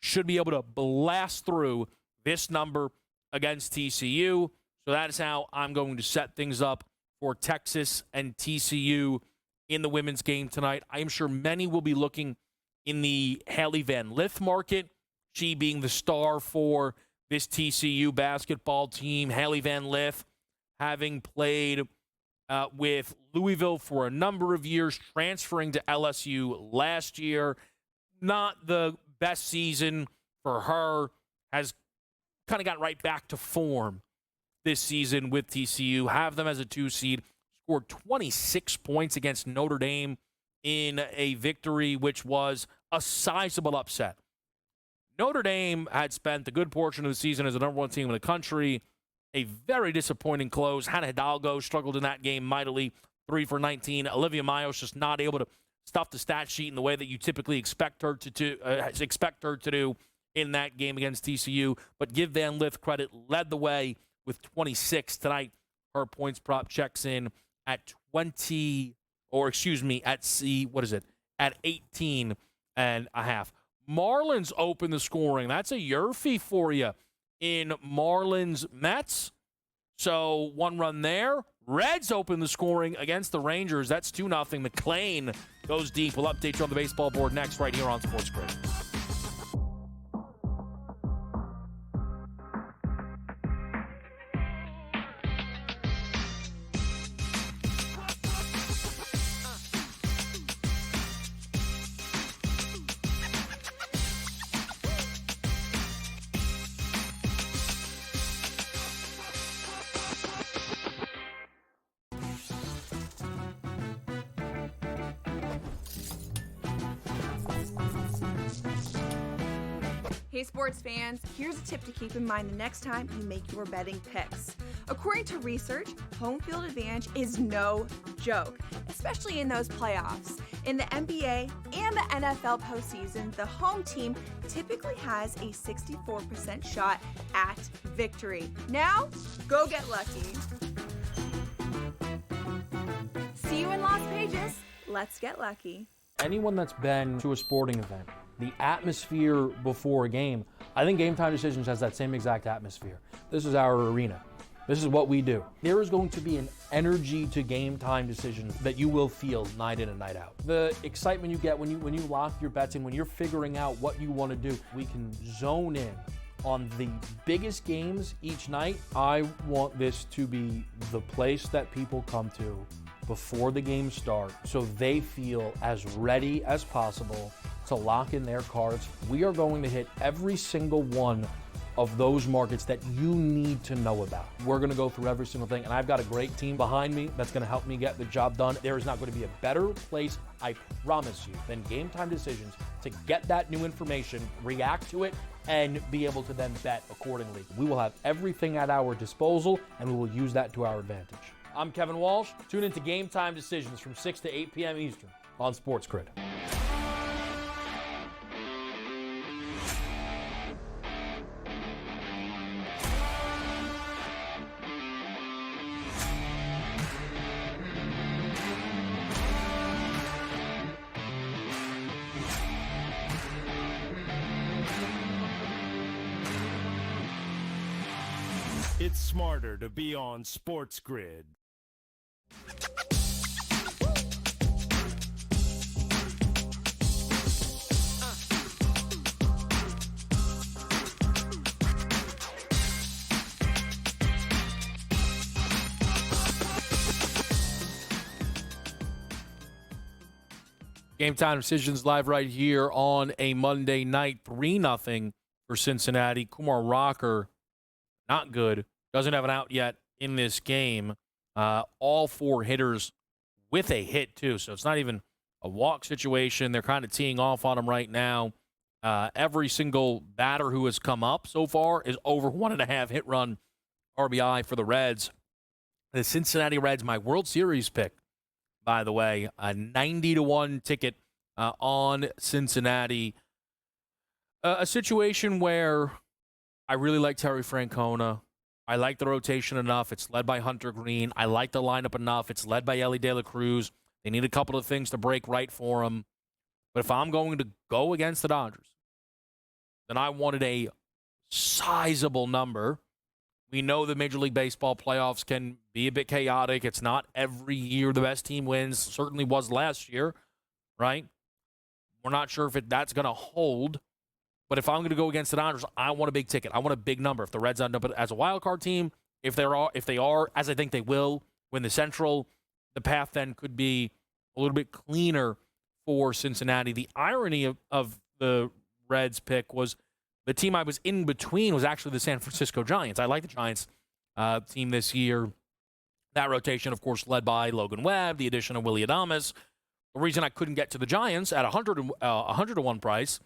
should be able to blast through this number against TCU. So that is how I'm going to set things up for Texas and TCU in the women's game tonight. I am sure many will be looking in the Haley Van Lith market. She being the star for this TCU basketball team. Haley Van Lith having played with Louisville for a number of years, transferring to LSU last year. Not the best season for her. Has kind of got right back to form this season with TCU. Have them as a 2 seed. Scored 26 points against Notre Dame in a victory, which was a sizable upset. Notre Dame had spent a good portion of the season as the number 1 team in the country. A very disappointing close. Hannah Hidalgo struggled in that game mightily. 3 for 19. Olivia Mayos just not able to stuff the stat sheet in the way that you typically expect her to do in that game against TCU. But give Van Lith credit, led the way with 26 tonight. Her points prop checks in at 18 and a half. Marlins open the scoring. That's a Yerfie for you in Marlins Mets. So 1 run there. Reds open the scoring against the Rangers. That's 2-0. McLean goes deep. We'll update you on the baseball board next right here on SportsGrid. Hey sports fans, here's a tip to keep in mind the next time you make your betting picks. According to research, home field advantage is no joke, especially in those playoffs. In the NBA and the NFL postseason, the home team typically has a 64% shot at victory. Now, go get lucky. See you in Las Vegas. Let's get lucky. Anyone that's been to a sporting event, the atmosphere before a game, I think Game Time Decisions has that same exact atmosphere. This is our arena. This is what we do. There is going to be an energy to Game Time Decisions that you will feel night in and night out. The excitement you get when you lock your bets in, when you're figuring out what you want to do, we can zone in on the biggest games each night. I want this to be the place that people come to before the games start so they feel as ready as possible to lock in their cards. We are going to hit every single one of those markets that you need to know about. We're going to go through every single thing, and I've got a great team behind me that's going to help me get the job done. There is not going to be a better place, I promise you, than Game Time Decisions to get that new information, react to it, and be able to then bet accordingly. We will have everything at our disposal, and we will use that to our advantage. I'm Kevin Walsh. Tune into Game Time Decisions from 6 to 8 p.m. Eastern on SportsGrid. It's smarter to be on SportsGrid. Game Time Decisions live right here on a Monday night. 3-0 for Cincinnati. Kumar Rocker, not good. Doesn't have an out yet in this game. All 4 hitters with a hit, too. So it's not even a walk situation. They're kind of teeing off on him right now. Every single batter who has come up so far is over 1.5 hit run RBI for the Reds. The Cincinnati Reds, my World Series pick, by the way, a 90-1 ticket on Cincinnati. A situation where I really like Terry Francona. I like the rotation enough. It's led by Hunter Green. I like the lineup enough. It's led by Ellie De La Cruz. They need a couple of things to break right for them. But if I'm going to go against the Dodgers, then I wanted a sizable number. We know the Major League Baseball playoffs can be a bit chaotic. It's not every year the best team wins. Certainly was last year, right? We're not sure if that's going to hold. But if I'm going to go against the Dodgers, I want a big ticket. I want a big number. If the Reds end up as a wild card team, if they are, as I think they will, win the Central, the path then could be a little bit cleaner for Cincinnati. The irony of the Reds pick was the team I was in between was actually the San Francisco Giants. I like the Giants team this year. That rotation, of course, led by Logan Webb, the addition of Willy Adames. The reason I couldn't get to the Giants at 100 to 1 price,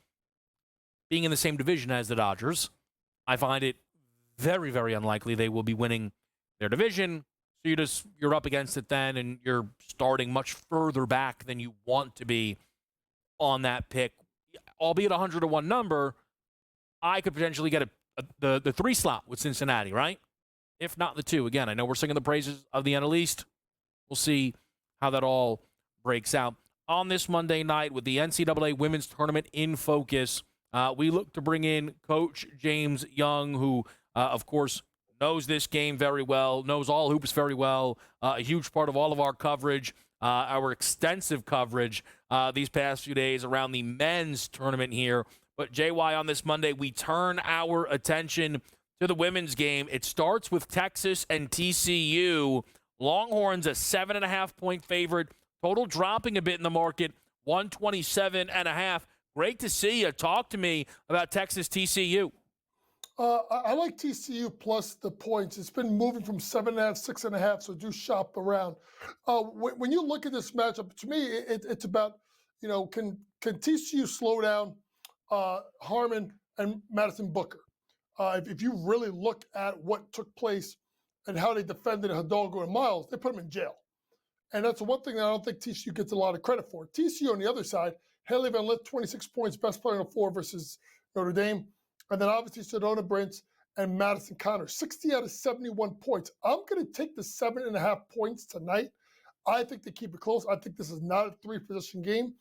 being in the same division as the Dodgers, I find it very, very unlikely they will be winning their division. So you're up against it then, and you're starting much further back than you want to be on that pick. Albeit 100 to 1 number, I could potentially get the 3 slot with Cincinnati, right? If not the 2. Again, I know we're singing the praises of the NL East. We'll see how that all breaks out. On this Monday night with the NCAA Women's Tournament in focus, we look to bring in Coach James Young, who, of course, knows this game very well, knows all hoops very well, a huge part of all of our coverage, our extensive coverage these past few days around the men's tournament here. But, JY, on this Monday, we turn our attention to the women's game. It starts with Texas and TCU. Longhorns a 7.5-point favorite, total dropping a bit in the market, 127.5. Great to see you. Talk to me about Texas TCU. I like TCU plus the points. It's been moving from 7.5, 6.5, so do shop around. When you look at this matchup, to me, it's about, can TCU slow down Harmon and Madison Booker? If you really look at what took place and how they defended Hidalgo and Miles, they put them in jail. And that's one thing that I don't think TCU gets a lot of credit for. TCU on the other side, Haley Van Lith, 26 points, best player on the floor versus Notre Dame. And then obviously Sedona Brents and Madison Connor, 60 out of 71 points. I'm going to take the 7.5 points tonight. I think they keep it close. I think this is not a 3-position game.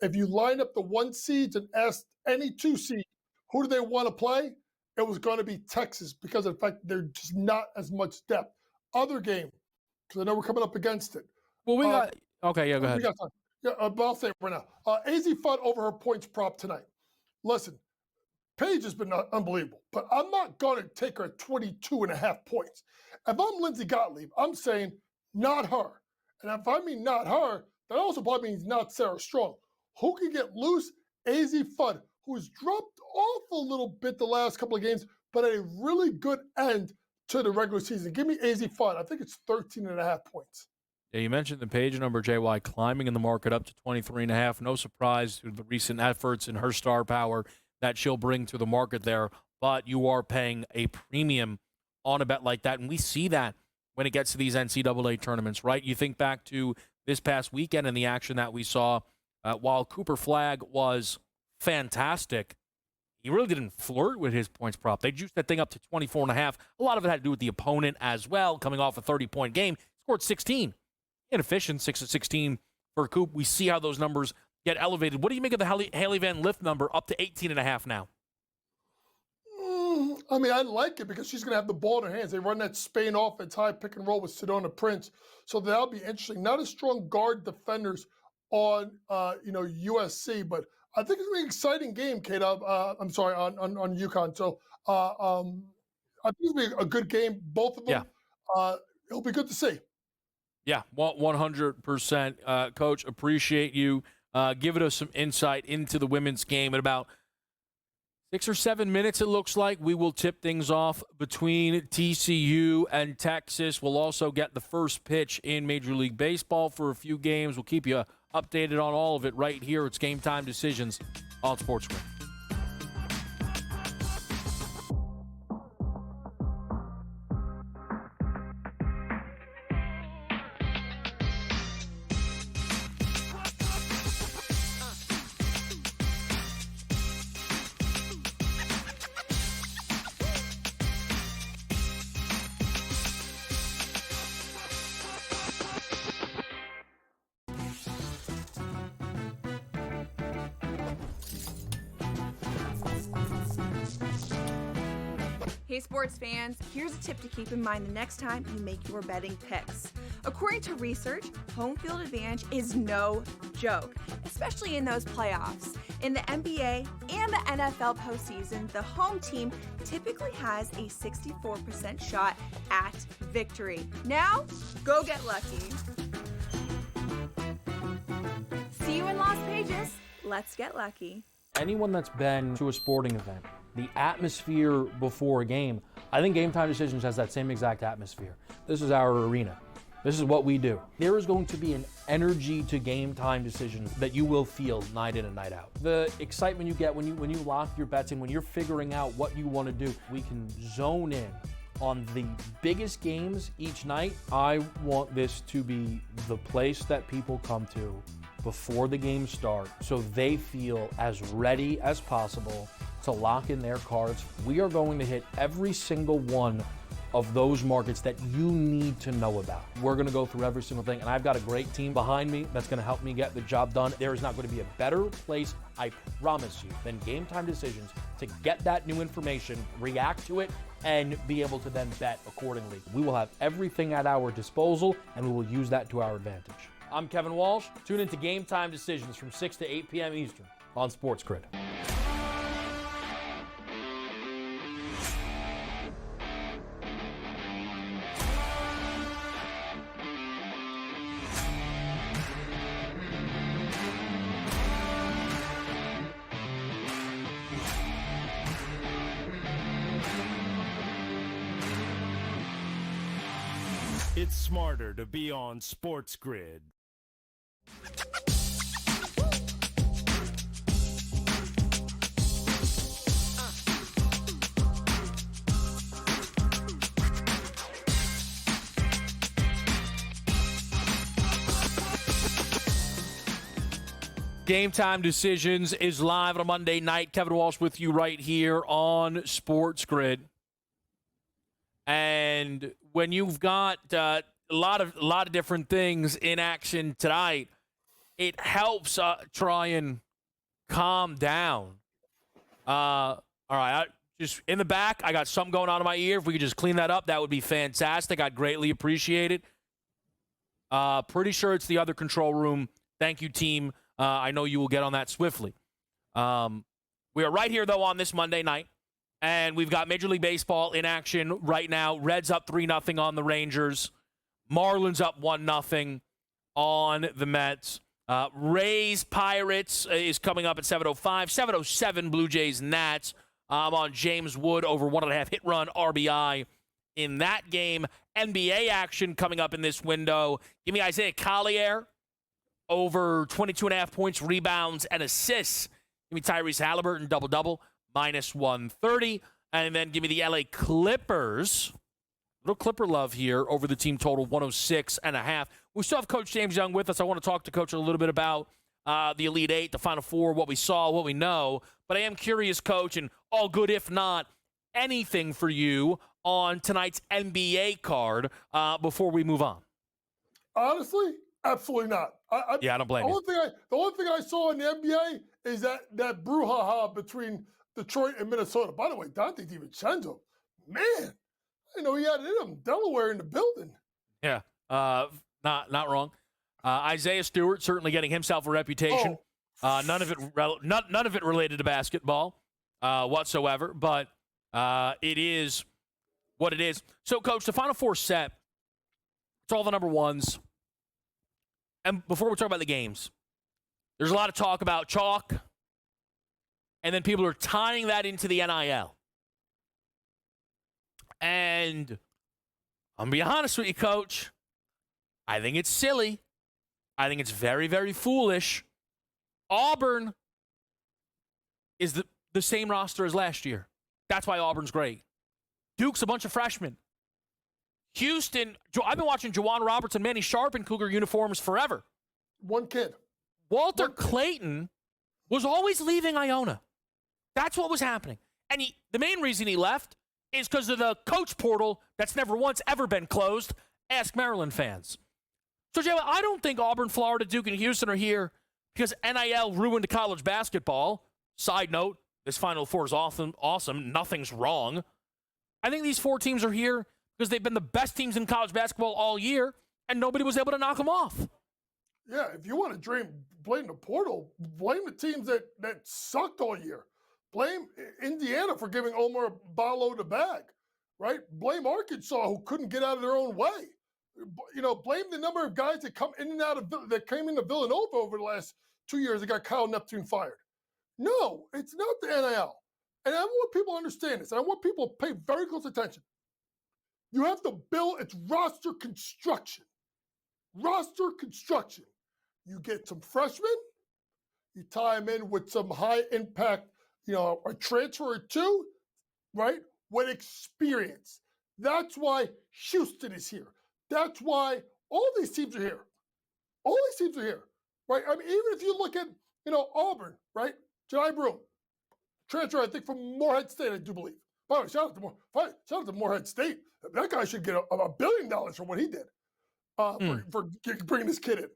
If you line up the 1 seeds and ask any 2 seed, who do they want to play? It was going to be Texas because of the fact there's just not as much depth. Other game, because I know we're coming up against it. Well, we got – okay, yeah, go ahead. We got time. Yeah, but I'll say it right now. AZ Fudd over her points prop tonight. Listen, Paige has been unbelievable, but I'm not going to take her at 22.5 points. If I'm Lindsey Gottlieb, I'm saying not her. And if I mean not her, that also probably means not Sarah Strong. Who can get loose? AZ Fudd, who has dropped off a little bit the last couple of games, but a really good end to the regular season. Give me AZ Fudd. I think it's 13.5 points. Yeah, you mentioned the Page number, JY, climbing in the market up to 23.5. No surprise to the recent efforts and her star power that she'll bring to the market there. But you are paying a premium on a bet like that, and we see that when it gets to these NCAA tournaments, right? You think back to this past weekend and the action that we saw. While Cooper Flagg was fantastic, he really didn't flirt with his points prop. They juiced that thing up to 24.5. A lot of it had to do with the opponent as well, coming off a 30-point game. Scored 16. Inefficient, 6 of 16 for Coop. We see how those numbers get elevated. What do you make of the Haley Van Lith number up to 18.5 now? I mean, I like it because she's going to have the ball in her hands. They run that Spain offense, high pick and roll with Sedona Prince. So that'll be interesting. Not as strong guard defenders on, USC, but I think it's going to be an exciting game, K-Dub. I'm sorry, on UConn. So I think it's going to be a good game, both of them. Yeah. It'll be good to see. Yeah, 100%. Coach, appreciate you giving us some insight into the women's game. In about 6 or 7 minutes, it looks like, we will tip things off between TCU and Texas. We'll also get the first pitch in Major League Baseball for a few games. We'll keep you updated on all of it right here. It's Game Time Decisions on SportsGrid. Hey sports fans, here's a tip to keep in mind the next time you make your betting picks. According to research, home field advantage is no joke, especially in those playoffs. In the NBA and the NFL postseason, the home team typically has a 64% shot at victory. Now, go get lucky. See you in Las Vegas. Let's get lucky. Anyone that's been to a sporting event, the atmosphere before a game, I think Game Time Decisions has that same exact atmosphere. This is our arena. This is what we do. There is going to be an energy to Game Time Decisions that you will feel night in and night out. The excitement you get when you lock your bets in, when you're figuring out what you want to do, we can zone in on the biggest games each night. I want this to be the place that people come to before the games start so they feel as ready as possible to lock in their cards. We are going to hit every single one of those markets that you need to know about. We're gonna go through every single thing, and I've got a great team behind me that's gonna help me get the job done. There is not gonna be a better place, I promise you, than Game Time Decisions to get that new information, react to it, and be able to then bet accordingly. We will have everything at our disposal, and we will use that to our advantage. I'm Kevin Walsh. Tune into Game Time Decisions from 6 to 8 p.m. Eastern on SportsGrid. It's smarter to be on SportsGrid. Game Time Decisions is live on a Monday night. Kevin Walsh with you right here on SportsGrid. And when you've got a lot of different things in action tonight, it helps try and calm down. All right, just in the back, I got something going on in my ear. If we could just clean that up, that would be fantastic. I'd greatly appreciate it. Pretty sure it's the other control room. Thank you, team. I know you will get on that swiftly. We are right here, though, on this Monday night. And we've got Major League Baseball in action right now. Reds up 3-0 on the Rangers. Marlins up 1-0 on the Mets. Rays Pirates is coming up at 7:05. 7:07 Blue Jays Nats. I'm on James Wood over 1.5 hit run RBI in that game. NBA action coming up in this window. Give me Isaiah Collier over 22.5 points, rebounds, and assists. Give me Tyrese Halliburton double-double. -130. And then give me the LA Clippers. Little Clipper love here over the team total, 106.5. We still have Coach James Young with us. I want to talk to Coach a little bit about the Elite Eight, the Final Four, what we saw, what we know. But I am curious, Coach, and all good if not, anything for you on tonight's NBA card before we move on. Honestly, absolutely not. I don't blame you. The only thing I saw in the NBA is that brouhaha between Detroit and Minnesota. By the way, Dante DiVincenzo, man, I didn't know he had it in him. Delaware in the building. Yeah, not wrong. Isaiah Stewart certainly getting himself a reputation. None of it related to basketball whatsoever, but it is what it is. So, Coach, the Final Four set, it's all the number ones. And before we talk about the games, there's a lot of talk about chalk, and then people are tying that into the NIL. And I'm going to be honest with you, Coach. I think it's silly. I think it's very, very foolish. Auburn is the same roster as last year. That's why Auburn's great. Duke's a bunch of freshmen. Houston, I've been watching Juwan Roberts and Manny Sharp in Cougar uniforms forever. One kid. Walter Clayton was always leaving Iona. That's what was happening. And the main reason he left is because of the coach portal that's never once ever been closed. Ask Maryland fans. So, Jay, I don't think Auburn, Florida, Duke, and Houston are here because NIL ruined college basketball. Side note, this Final Four is awesome. Nothing's wrong. I think these four teams are here because they've been the best teams in college basketball all year. and nobody was able to knock them off. Yeah, if you want to blame the portal, blame the teams that sucked all year. Blame Indiana for giving Omar Ballo the bag, right? Blame Arkansas who couldn't get out of their own way. Blame the number of guys that that came into Villanova over the last 2 years that got Kyle Neptune fired. No, it's not the NIL. And I want people to understand this. And I want people to pay very close attention. You have to build its roster construction. Roster construction. You get some freshmen, you tie them in with some high impact, a transfer or two, right? With experience. That's why Houston is here. That's why all these teams are here. All these teams are here, right? I mean, even if you look at, Auburn, right? Jedi Broom, transfer, I think, from Morehead State, I do believe. By the way, shout out to Morehead State. That guy should get $1 billion for what he did for bringing this kid in.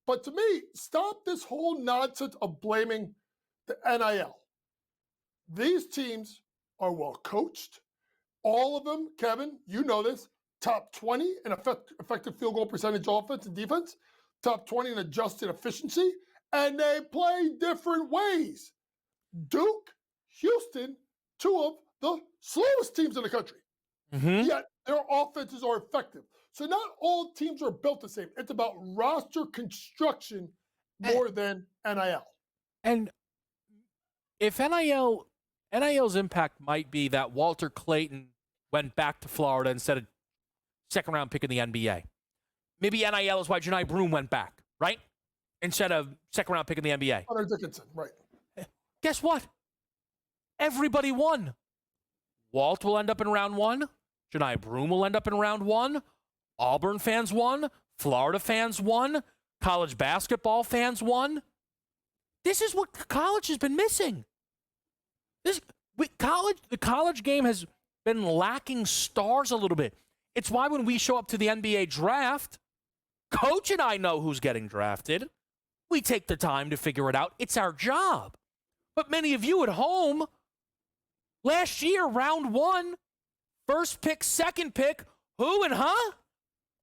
But to me, stop this whole nonsense of blaming the NIL. These teams are well coached. All of them, Kevin, you know this, top 20 in effective field goal percentage offense and defense, top 20 in adjusted efficiency, and they play different ways. Duke, Houston, two of the slowest teams in the country. Yet their offenses are effective. So not all teams are built the same. It's about roster construction more than NIL. And if NIL's impact might be that Walter Clayton went back to Florida instead of second-round pick in the NBA. Maybe NIL is why Janai Broom went back, right? Instead of second-round pick in the NBA. Hunter Dickinson, right. Guess what? Everybody won. Walt will end up in round 1. Janai Broom will end up in round 1. Auburn fans won. Florida fans won. College basketball fans won. This is what college has been missing. The college game has been lacking stars a little bit. It's why when we show up to the NBA draft, Coach and I know who's getting drafted. We take the time to figure it out. It's our job. But many of you at home, last year, round 1, first pick, second pick, who and huh?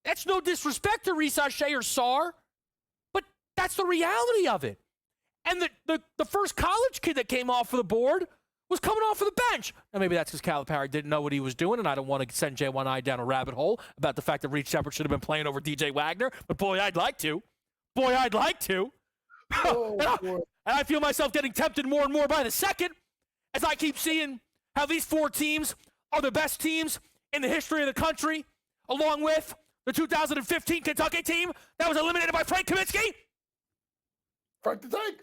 That's no disrespect to Risa Shea or Sarr, but that's the reality of it. And the first college kid that came off of the board was coming off of the bench. Now, maybe that's because Calipari didn't know what he was doing, and I don't want to send J1I down a rabbit hole about the fact that Reed Shepard should have been playing over DJ Wagner, but boy, I'd like to. And I feel myself getting tempted more and more by the second as I keep seeing how these 4 teams are the best teams in the history of the country, along with the 2015 Kentucky team that was eliminated by Frank Kaminsky. Frank the Tank.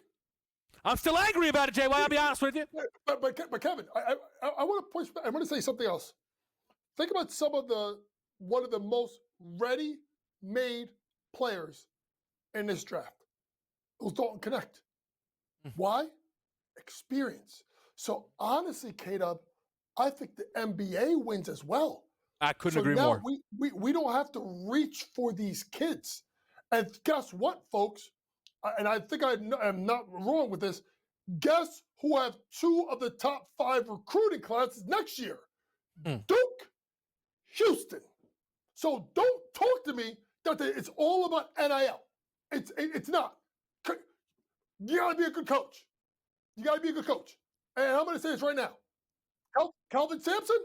I'm still angry about it, JY. I'll be honest with you. But Kevin, I want to push back. I want to say something else. Think about one of the most ready-made players in this draft. It was Dalton Connect. Why? Experience. So honestly, K-Dub, I think the NBA wins as well. I couldn't agree more. We don't have to reach for these kids. And guess what, folks? And I think I'm not wrong with this. Guess who have 2 of the top 5 recruiting classes next year? Duke, Houston. So don't talk to me that it's all about NIL. It's not. You got to be a good coach. And I'm going to say this right now. Calvin Sampson,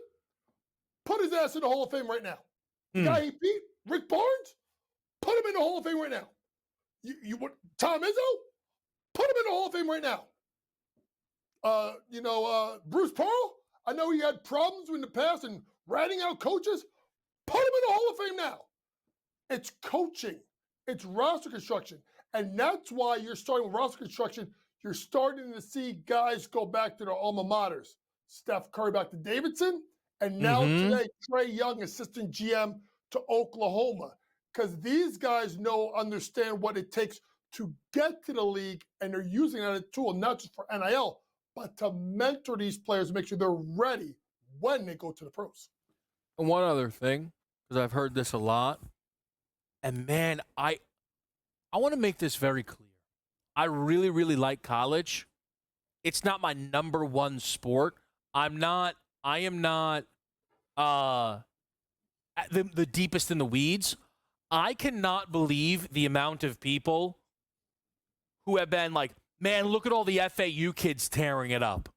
put his ass in the Hall of Fame right now. The guy he beat, Rick Barnes, put him in the Hall of Fame right now. You want Tom Izzo? Put him in the Hall of Fame right now. Bruce Pearl, I know he had problems in the past and ratting out coaches. Put him in the Hall of Fame now. It's coaching. It's roster construction. And that's why you're starting with roster construction. You're starting to see guys go back to their alma maters. Steph Curry back to Davidson. And now today, Trae Young, assistant GM to Oklahoma. Because these guys understand what it takes to get to the league, and they're using that as a tool, not just for NIL, but to mentor these players to make sure they're ready when they go to the pros. And one other thing, because I've heard this a lot, and man, I want to make this very clear. I really, really like college. It's not my number 1 sport. I am not the deepest in the weeds. I cannot believe the amount of people who have been like, man, look at all the FAU kids tearing it up.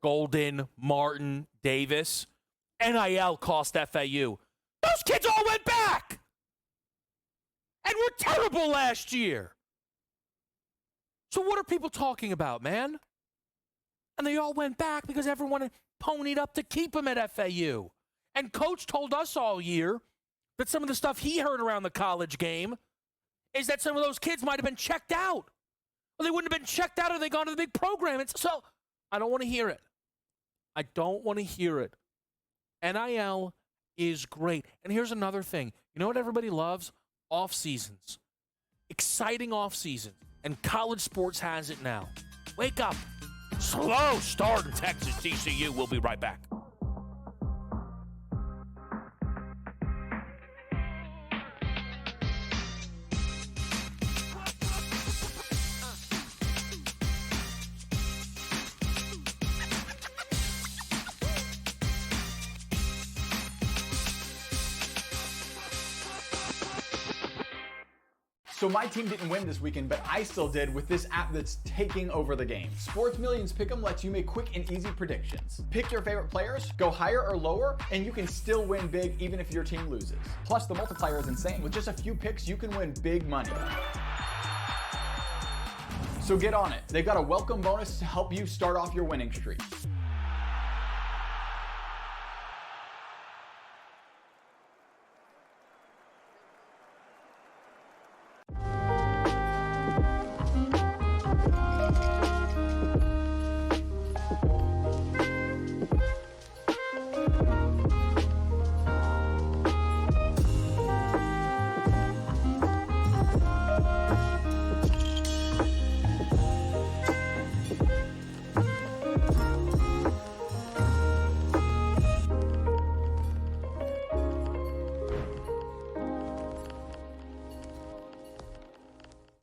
Golden, Martin, Davis. NIL cost FAU. Those kids all went back and were terrible last year. So what are people talking about, man? And they all went back because everyone ponied up to keep them at FAU. And Coach told us all year that some of the stuff he heard around the college game is that some of those kids might have been checked out. Or they wouldn't have been checked out if they gone to the big program. So I don't want to hear it. I don't want to hear it. NIL is great. And here's another thing. You know what everybody loves? Off seasons. Exciting off season. And college sports has it now. Wake up. Slow start in Texas TCU. We'll be right back. So my team didn't win this weekend, but I still did with this app that's taking over the game. Sports Millions Pick'em lets you make quick and easy predictions. Pick your favorite players, go higher or lower, and you can still win big even if your team loses. Plus, the multiplier is insane. With just a few picks, you can win big money. So get on it. They've got a welcome bonus to help you start off your winning streak.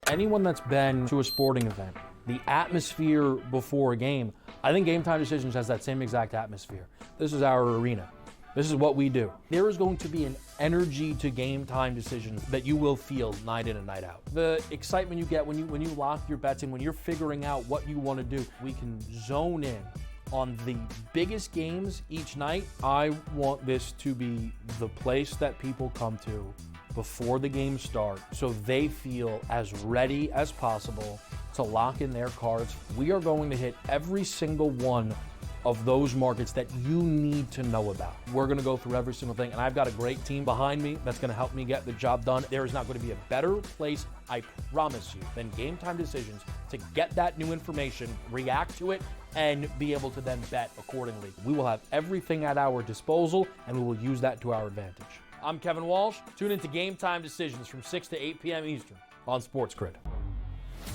Anyone that's been to a sporting event, the atmosphere before a game, I think GameTime Decisions has that same exact atmosphere. This is our arena. This is what we do. There is going to be an energy to GameTime Decisions that you will feel night in and night out. The excitement you get when you lock your bets in, when you're figuring out what you want to do, we can zone in on the biggest games each night. I want this to be the place that people come to before the games start so they feel as ready as possible to lock in their cards. We are going to hit every single one of those markets that you need to know about. We're going to go through every single thing, and I've got a great team behind me that's going to help me get the job done. There is not going to be a better place, I promise you, than GameTime Decisions to get that new information, react to it, and be able to then bet accordingly. We will have everything at our disposal, and we will use that to our advantage. I'm Kevin Walsh. Tune into GameTime Decisions from 6 to 8 p.m. Eastern on SportsGrid.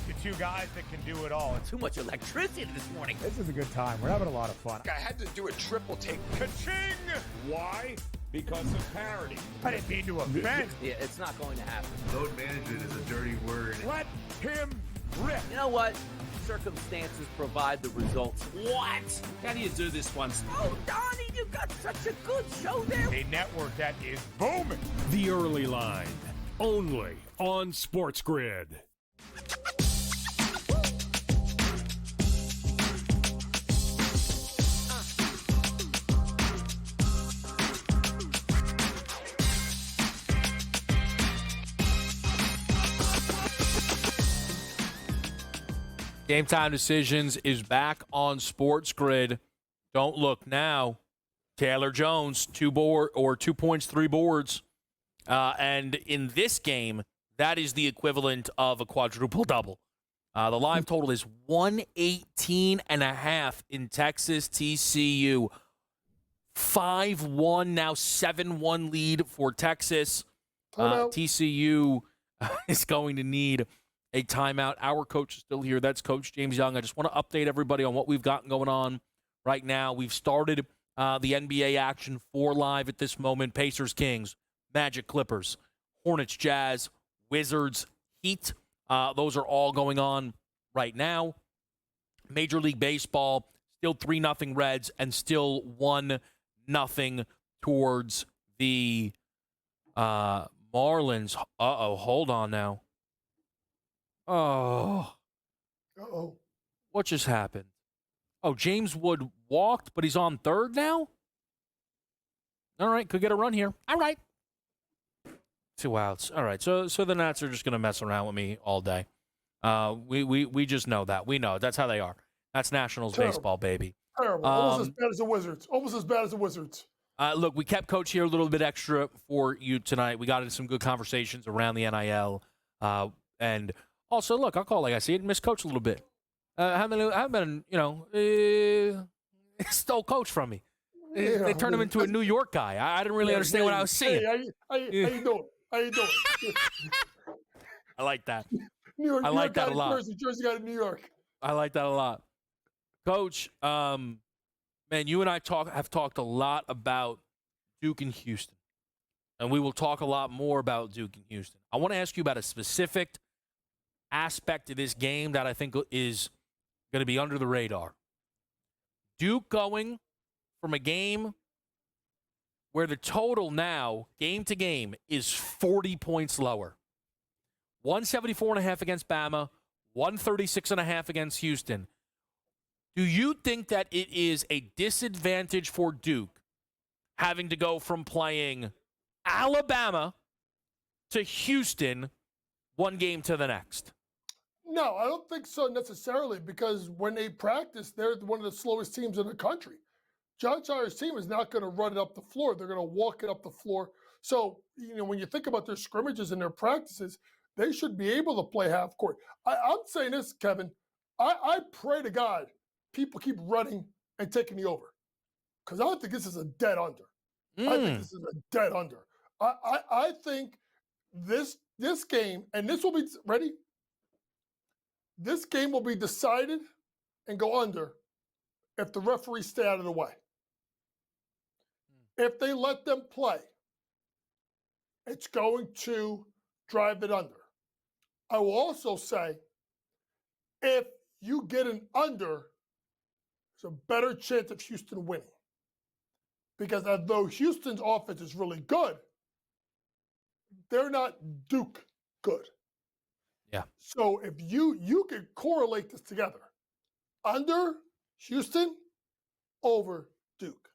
The two guys that can do it all. Too much electricity this morning. This is a good time. We're having a lot of fun. I had to do a triple take. Ka-ching! Why? Because of parity. I didn't mean to offend. Yeah, it's not going to happen. Load management is a dirty word. Let him rip. You know what? Circumstances provide the results. What? How do you do this one? Oh, Donnie, you got such a good show there. A network that is booming. The Early Line, only on SportsGrid. GameTime Decisions is back on SportsGrid. Don't look now. Taylor Jones, 2 points, 3 boards. And in this game, that is the equivalent of a quadruple double. The live total is 118.5 in Texas TCU. 5-1, now 7-1 lead for Texas. TCU is going to need a timeout. Our coach is still here. That's Coach James Young. I just want to update everybody on what we've got going on right now. We've started the NBA action 4 live at this moment. Pacers, Kings, Magic, Clippers, Hornets, Jazz, Wizards, Heat. Those are all going on right now. Major League Baseball, still 3-0 Reds and still 1-0 towards the Marlins. Uh-oh, hold on now. Oh, Uh-oh. what just happened? Oh, James Wood walked, but he's on third now? All right, could get a run here. All right. 2 outs. All right, so the Nats are just going to mess around with me all day. We just know that. We know. That's how they are. That's Nationals baseball, baby. Terrible. Almost as bad as the Wizards. Almost as bad as the Wizards. Look, we kept Coach here a little bit extra for you tonight. We got into some good conversations around the NIL. And also, look, I'll call it like I see it, miss Coach a little bit. Haven't been, stole Coach from me. They turned him into a New York guy. I didn't really understand what I was seeing. Hey, how you doing? How you doing? I like that. New York, I like that a guy lot. Jersey guy in New York. I like that a lot. Coach, man, you and I have talked a lot about Duke and Houston. And we will talk a lot more about Duke and Houston. I want to ask you about a specific aspect of this game that I think is going to be under the radar. Duke going from a game where the total now, game to game, is 40 points lower. 174.5 against Bama, 136.5 against Houston. Do you think that it is a disadvantage for Duke having to go from playing Alabama to Houston one game to the next? No, I don't think so necessarily, because when they practice, they're one of the slowest teams in the country. John Shire's team is not going to run it up the floor. They're going to walk it up the floor. So, when you think about their scrimmages and their practices, they should be able to play half court. I'm saying this, Kevin. I pray to God people keep running and taking the over, because I think this is a dead under. I think this is a dead under. I think this game, and this will be ready. This game will be decided and go under if the referees stay out of the way. If they let them play, it's going to drive it under. I will also say, if you get an under, there's a better chance of Houston winning. Because although Houston's offense is really good, they're not Duke good. Yeah. So if you can correlate this together, under Houston, over Duke.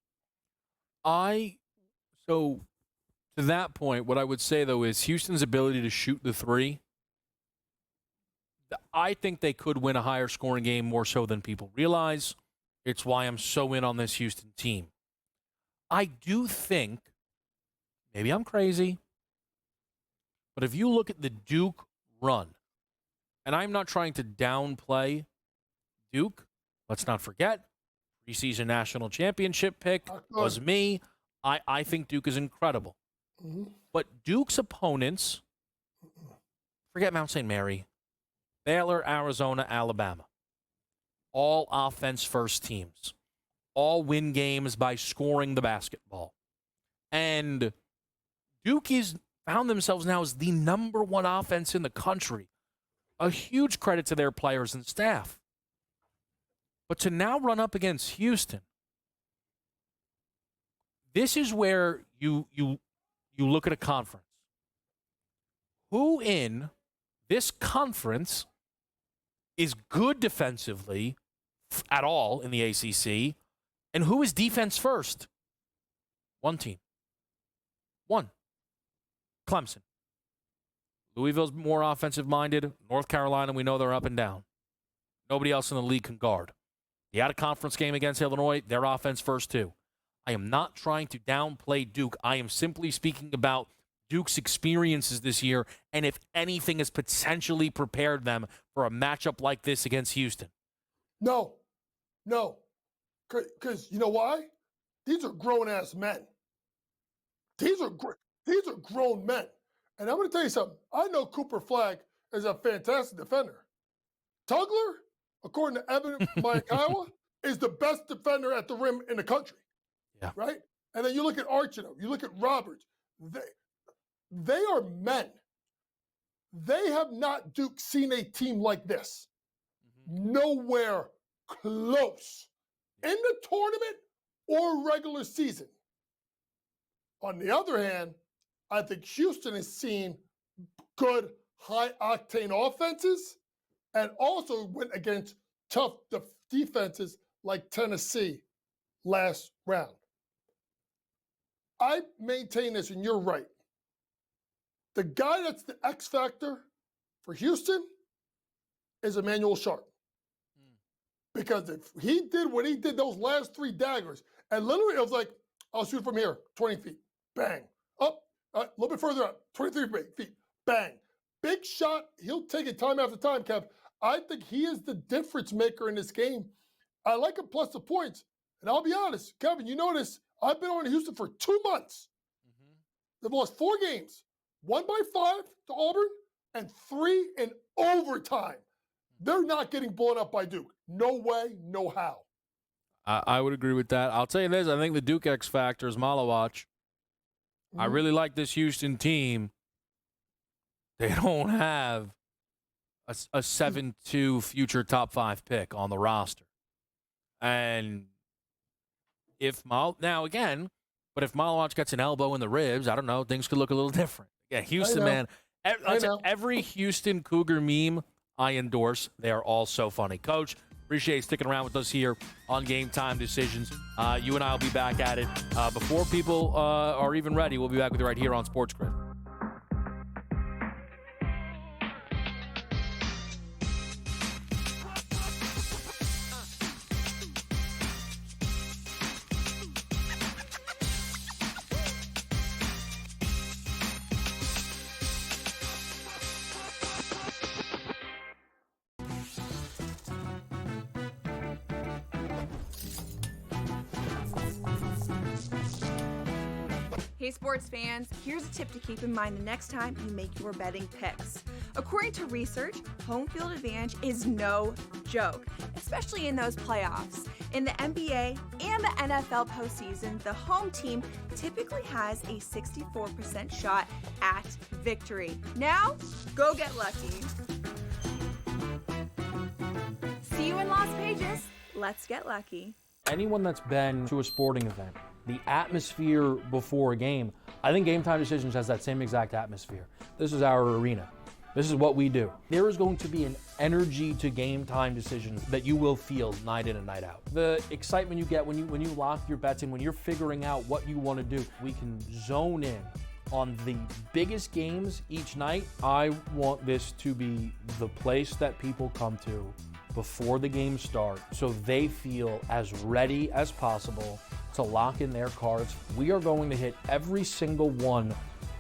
So to that point, what I would say, though, is Houston's ability to shoot the three. I think they could win a higher scoring game more so than people realize. It's why I'm so in on this Houston team. I do think, maybe I'm crazy, but if you look at the Duke run, and I'm not trying to downplay Duke, let's not forget, preseason national championship pick was me. I think Duke is incredible. Mm-hmm. But Duke's opponents, forget Mount St. Mary, Baylor, Arizona, Alabama, all offense-first teams, all win games by scoring the basketball. And Duke has found themselves now as the number one offense in the country. A huge credit to their players and staff. But to now run up against Houston, this is where you look at a conference. Who in this conference is good defensively at all in the ACC, and who is defense first? One team. One. Clemson. Louisville's more offensive-minded. North Carolina, we know they're up and down. Nobody else in the league can guard. The out-of-conference game against Illinois, their offense first, too. I am not trying to downplay Duke. I am simply speaking about Duke's experiences this year, and if anything has potentially prepared them for a matchup like this against Houston. No. Because you know why? These are grown-ass men. These are grown men. And I'm going to tell you something. I know Cooper Flagg is a fantastic defender. Tugler, according to Evan Mayakawa, is the best defender at the rim in the country. Yeah. Right? And then you look at Archino, you look at Roberts. They are men. They have not, Duke, seen a team like this. Mm-hmm. Nowhere close. In the tournament or regular season. On the other hand, I think Houston has seen good, high-octane offenses and also went against tough defenses like Tennessee last round. I maintain this, and you're right. The guy that's the X factor for Houston is Emmanuel Sharp. Because if he did what he did those last 3 daggers, and literally it was like, I'll shoot from here, 20 feet, bang. Up, a little bit further up, 23 feet, bang. Big shot, he'll take it time after time, Kev. I think he is the difference maker in this game. I like him plus the points. And I'll be honest, Kevin, you know this, I've been on Houston for 2 months. They've lost 4 games, 1 by 5 to Auburn, and 3 in overtime. They're not getting blown up by Duke. No way, no how. I would agree with that. I'll tell you this. I think the Duke X factor is Malawach. I really like this Houston team. They don't have a 7-2 future top 5 pick on the roster. And if Malawach gets an elbow in the ribs, I don't know, things could look a little different. Yeah, Houston, man. Every Houston Cougar meme I endorse. They are all so funny. Coach, appreciate you sticking around with us here on Game Time Decisions. You and I will be back at it. Before people are even ready, we'll be back with you right here on SportsGrid. Hey sports fans, here's a tip to keep in mind the next time you make your betting picks. According to research, home field advantage is no joke, especially in those playoffs. In the NBA and the NFL postseason, the home team typically has a 64% shot at victory. Now, go get lucky. See you in Las Vegas. Let's get lucky. Anyone that's been to a sporting event, the atmosphere before a game, I think Game Time Decisions has that same exact atmosphere. This is our arena. This is what we do. There is going to be an energy to Game Time Decisions that you will feel night in and night out. The excitement you get when you lock your bets in, when you're figuring out what you want to do, we can zone in on the biggest games each night. I want this to be the place that people come to before the games start so they feel as ready as possible to lock in their cards. We are going to hit every single one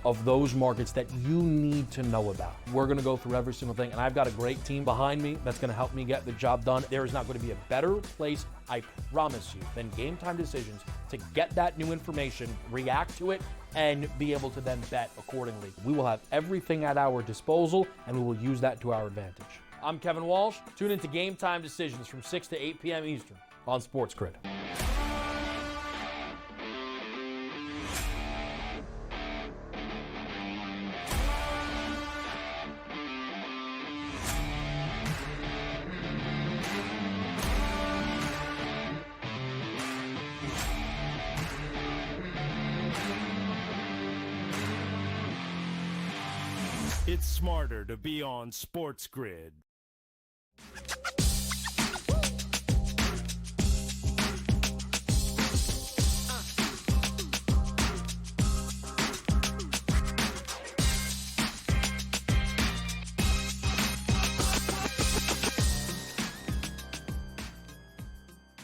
of those markets that you need to know about. We're going to go through every single thing, and I've got a great team behind me that's going to help me get the job done. There is not going to be a better place, I promise you, than Game Time Decisions to get that new information, react to it, and be able to then bet accordingly. We will have everything at our disposal, and we will use that to our advantage. I'm Kevin Walsh. Tune into Game Time Decisions from 6 to 8 p.m. Eastern on SportsGrid. It's smarter to be on SportsGrid.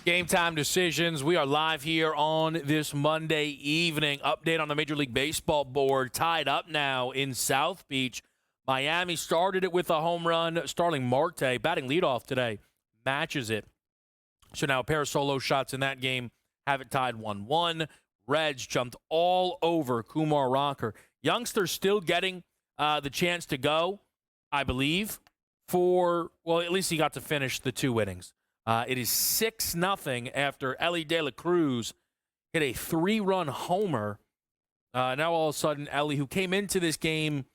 Game Time Decisions. We are live here on this Monday evening. Update on the Major League Baseball board. Tied up now in South Beach. Miami started it with a home run. Starling Marte, batting leadoff today, matches it. So now a pair of solo shots in that game have it tied 1-1. Reds jumped all over Kumar Rocker. Youngster still getting the chance to go, I believe, at least he got to finish the 2 innings. It is 6-0 after Elly De La Cruz hit a 3-run homer. Now all of a sudden, Elly, who came into this game,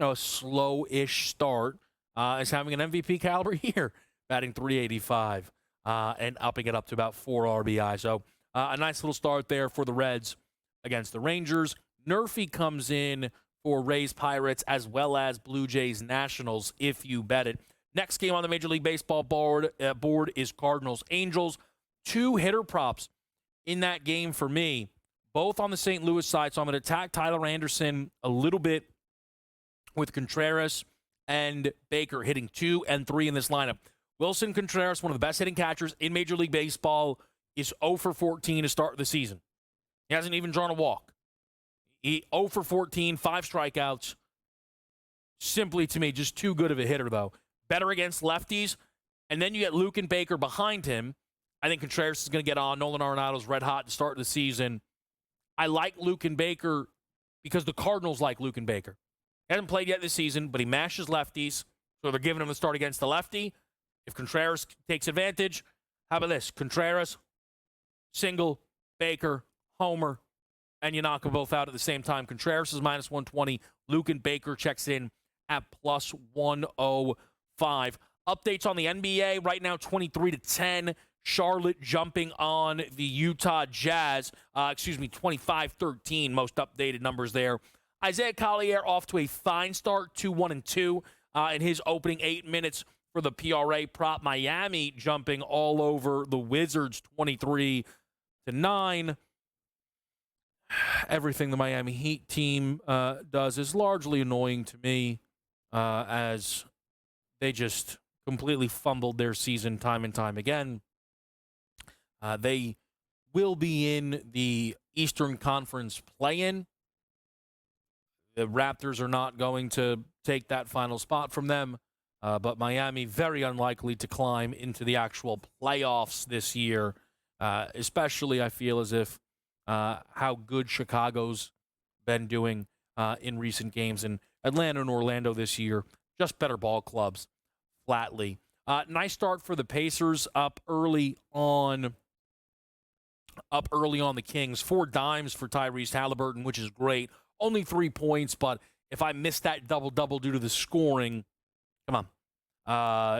a slow-ish start, is having an MVP caliber year, batting .385 and upping it up to about 4 RBI. So a nice little start there for the Reds against the Rangers. Nerfy comes in for Rays Pirates as well as Blue Jays Nationals if you bet it. Next game on the Major League Baseball board is Cardinals Angels. 2 hitter props in that game for me, both on the St. Louis side. So I'm going to attack Tyler Anderson a little bit with Contreras and Baker hitting 2 and 3 in this lineup. Wilson Contreras, one of the best hitting catchers in Major League Baseball, is 0 for 14 to start the season. He hasn't even drawn a walk. He 0 for 14, 5 strikeouts. Simply, to me, just too good of a hitter, though. Better against lefties. And then you get Luke and Baker behind him. I think Contreras is going to get on. Nolan Arenado's red hot to start the season. I like Luke and Baker because the Cardinals like Luke and Baker. He hasn't played yet this season, but he mashes lefties, so they're giving him a start against the lefty. If Contreras takes advantage, how about this? Contreras, single, Baker, homer, and you knock them both out at the same time. Contreras is minus 120. Luke and Baker checks in at plus 105. Updates on the NBA right now, 23-10. Charlotte jumping on the Utah Jazz. 25-13, most updated numbers there. Isaiah Collier off to a fine start, 2-1-2 in his opening 8 minutes for the PRA prop. Miami jumping all over the Wizards, 23-9. Everything the Miami Heat team does is largely annoying to me as they just completely fumbled their season time and time again. They will be in the Eastern Conference play-in. The Raptors are not going to take that final spot from them, but Miami very unlikely to climb into the actual playoffs this year, especially I feel as if how good Chicago's been doing in recent games. And Atlanta and Orlando this year, just better ball clubs, flatly. Nice start for the Pacers, up early on the Kings. 4 dimes for Tyrese Halliburton, which is great. Only 3 points, but if I miss that double-double due to the scoring, come on.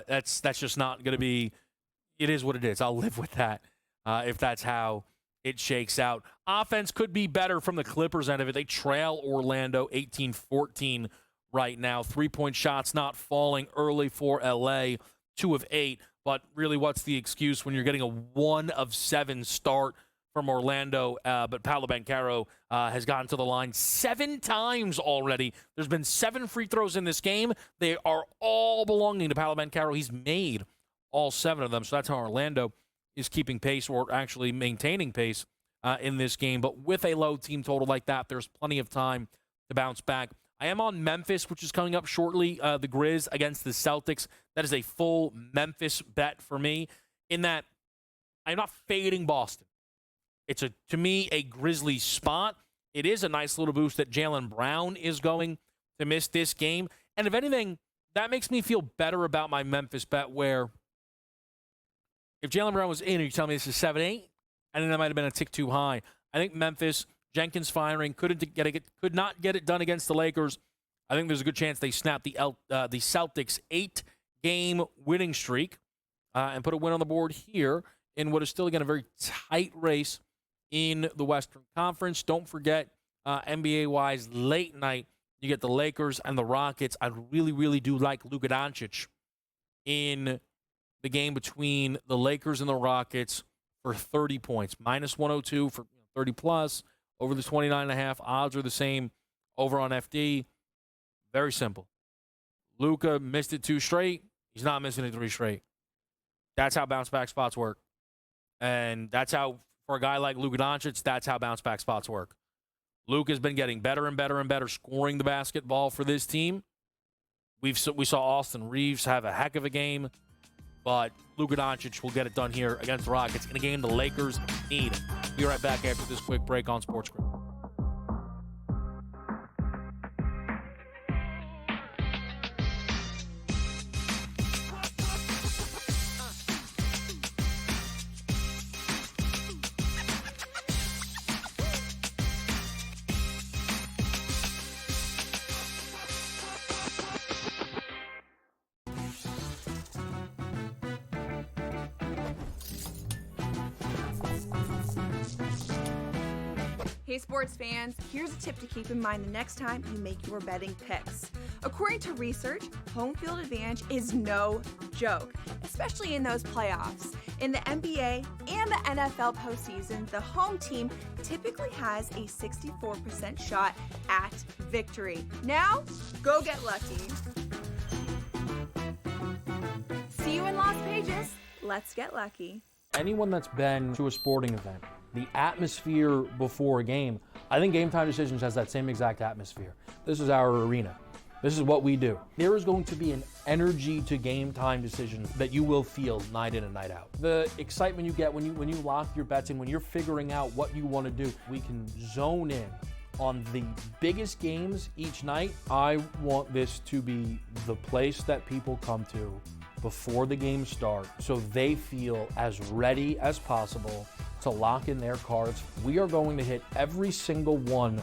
That's just not going to be – it is what it is. I'll live with that if that's how it shakes out. Offense could be better from the Clippers end of it. They trail Orlando 18-14 right now. 3-point shots not falling early for L.A., 2 of 8. But really, what's the excuse when you're getting a 1 of 7 start from Orlando? But Paolo Banchero has gotten to the line 7 times already. There's been 7 free throws in this game. They are all belonging to Paolo Banchero. He's made all 7 of them. So that's how Orlando is keeping pace, or actually maintaining pace in this game. But with a low team total like that, there's plenty of time to bounce back. I am on Memphis, which is coming up shortly, the Grizz against the Celtics. That is a full Memphis bet for me, in that I'm not fading Boston. It's, to me, a Grizzlies spot. It is a nice little boost that Jaylen Brown is going to miss this game. And if anything, that makes me feel better about my Memphis bet, where if Jaylen Brown was in and you tell me this is 7-8, I think that might have been a tick too high. I think Memphis, Jenkins firing, could not get it done against the Lakers. I think there's a good chance they snap the Celtics' 8-game winning streak and put a win on the board here in what is still, again, a very tight race in the Western Conference. Don't forget, NBA-wise, late night, you get the Lakers and the Rockets. I really, really do like Luka Doncic in the game between the Lakers and the Rockets for 30 points. Minus 102 for 30+. Over the 29.5. Odds are the same over on FD. Very simple. Luka missed it 2 straight. He's not missing it 3 straight. That's how bounce-back spots work. And that's how, for a guy like Luka Doncic, that's how bounce-back spots work. Luka's been getting better and better and better scoring the basketball for this team. We saw Austin Reeves have a heck of a game, but Luka Doncic will get it done here against the Rockets in a game the Lakers need. Be right back after this quick break on SportsGrid. Hey sports fans, here's a tip to keep in mind the next time you make your betting picks. According to research, home field advantage is no joke, especially in those playoffs. In the NBA and the NFL postseason, the home team typically has a 64% shot at victory. Now, go get lucky. See you in Las Vegas. Let's get lucky. Anyone that's been to a sporting event, the atmosphere before a game, I think Game Time Decisions has that same exact atmosphere. This is our arena. This is what we do. There is going to be an energy to Game Time Decisions that you will feel night in and night out. The excitement you get when you lock your bets in, when you're figuring out what you want to do, we can zone in on the biggest games each night. I want this to be the place that people come to before the games start so they feel as ready as possible to lock in their cards. We are going to hit every single one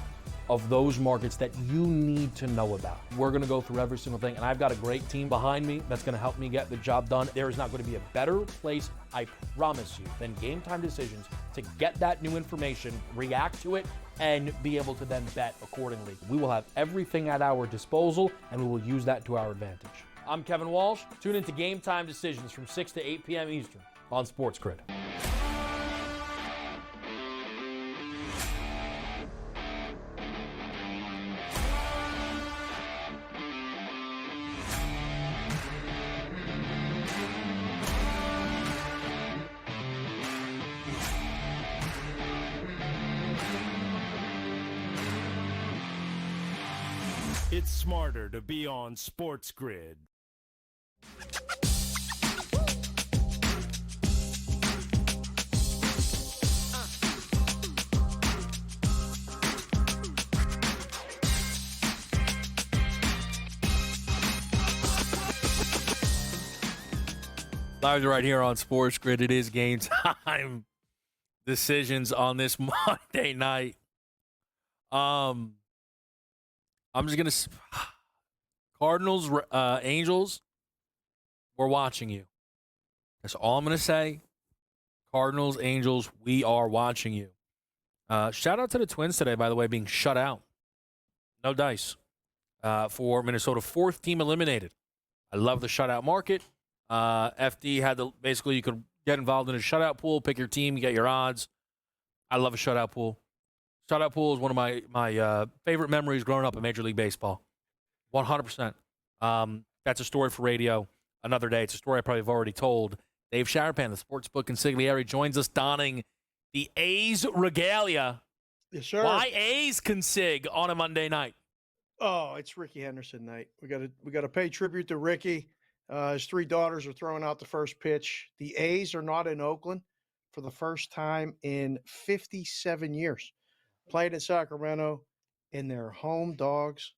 of those markets that you need to know about. We're going to go through every single thing, and I've got a great team behind me that's going to help me get the job done. There is not going to be a better place, I promise you, than Game Time Decisions to get that new information, react to it, and be able to then bet accordingly. We will have everything at our disposal, and we will use that to our advantage. I'm Kevin Walsh. Tune into Game Time Decisions from 6 to 8 p.m. Eastern on SportsGrid. It's smarter to be on SportsGrid. Live right here on SportsGrid. It is Game Time Decisions on this Monday night. I'm just gonna Cardinals, Angels. We're watching you. That's all I'm gonna say. Cardinals, Angels, we are watching you. Shout out to the Twins today, by the way, being shut out. No dice for Minnesota. Fourth team eliminated. I love the shutout market. FD had basically you could get involved in a shutout pool, pick your team, get your odds. I love a shutout pool. Shutout pool is one of my favorite memories growing up in Major League Baseball. 100%. That's a story for radio another day. It's a story I probably have already told. Dave Sharapan, the sportsbook consigliere, joins us donning the A's regalia. Yes, sir. Why A's consig on a Monday night? Oh, it's Ricky Henderson night. We got to pay tribute to Ricky. His three daughters are throwing out the first pitch. The A's are not in Oakland for the first time in 57 years. Played in Sacramento, and they're home dogs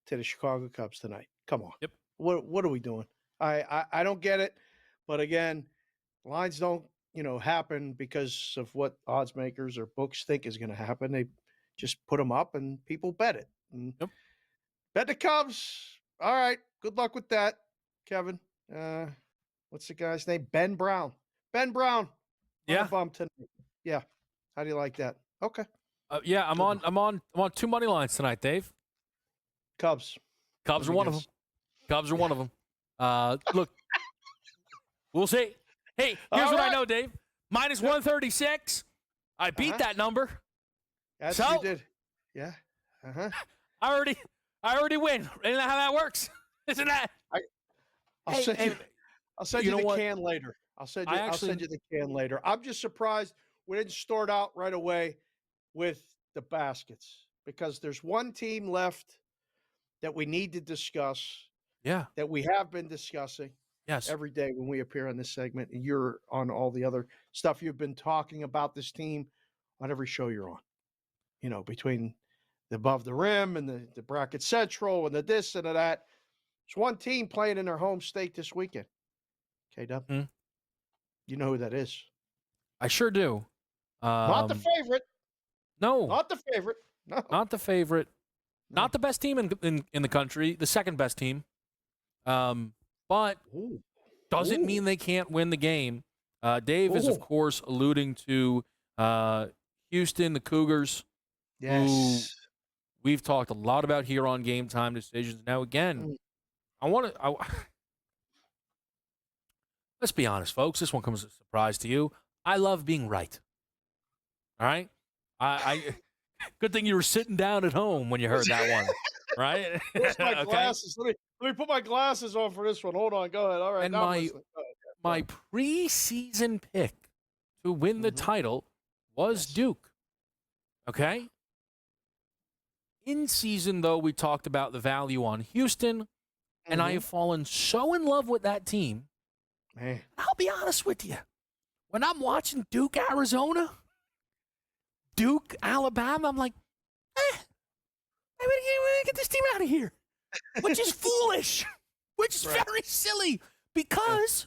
to the Chicago Cubs tonight. Come on. Yep. What are we doing? I don't get it. But again, lines don't, happen because of what odds makers or books think is going to happen. They just put them up and people bet it. And bet the Cubs. All right. Good luck with that, Kevin. What's the guy's name? Ben Brown. Ben Brown. Yeah. Bump tonight. Yeah. How do you like that? Okay. Yeah, I'm on two money lines tonight, Dave. Cubs. Cubs are one of them. Cubs are one of them. Look, we'll see. Hey, here's what I know, Dave. Minus 136. I beat that number. Yes, so, you did. Yeah. I already win. Isn't that how that works? Isn't that? I'll send you the can later. I'll send you the can later. I'm just surprised we didn't start out right away with the baskets because there's one team left that we need to discuss. Yeah. That we have been discussing. Yes. Every day when we appear on this segment, and you're on all the other stuff. You've been talking about this team on every show you're on. Between the above the rim and the bracket central and the this and the that. There's one team playing in their home state this weekend. K-Dub. You know who that is? I sure do. Not the favorite. No. Not the favorite. No. Not the favorite. No. Not the best team in the country. The second best team. But doesn't mean they can't win the game. Dave is, of course, alluding to Houston, the Cougars. Yes. we've talked a lot about here on Game Time Decisions. Now, again, let's be honest, folks. This one comes as a surprise to you. I love being right. All right? I good thing you were sitting down at home when you heard that one, right? Where's my Okay? glasses? Let me put my glasses on for this one. Hold on. Go ahead. All right. And Now I'm listening. Go ahead. my preseason pick to win the title was Duke. Okay? In season, though, we talked about the value on Houston, and I have fallen so in love with that team. Man. I'll be honest with you. When I'm watching Duke, Arizona, Duke, Alabama, I'm like, I'm gonna get this team out of here, which is foolish, which is very silly, because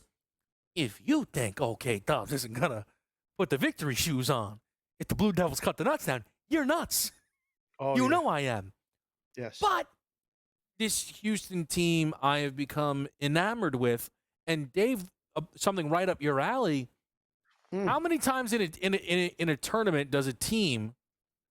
if you think, okay, Dobbs isn't going to put the victory shoes on if the Blue Devils cut the nuts down, you're nuts. Oh, you know I am. Yes. But this Houston team I have become enamored with, and Dave, something right up your alley. How many times in a tournament does a team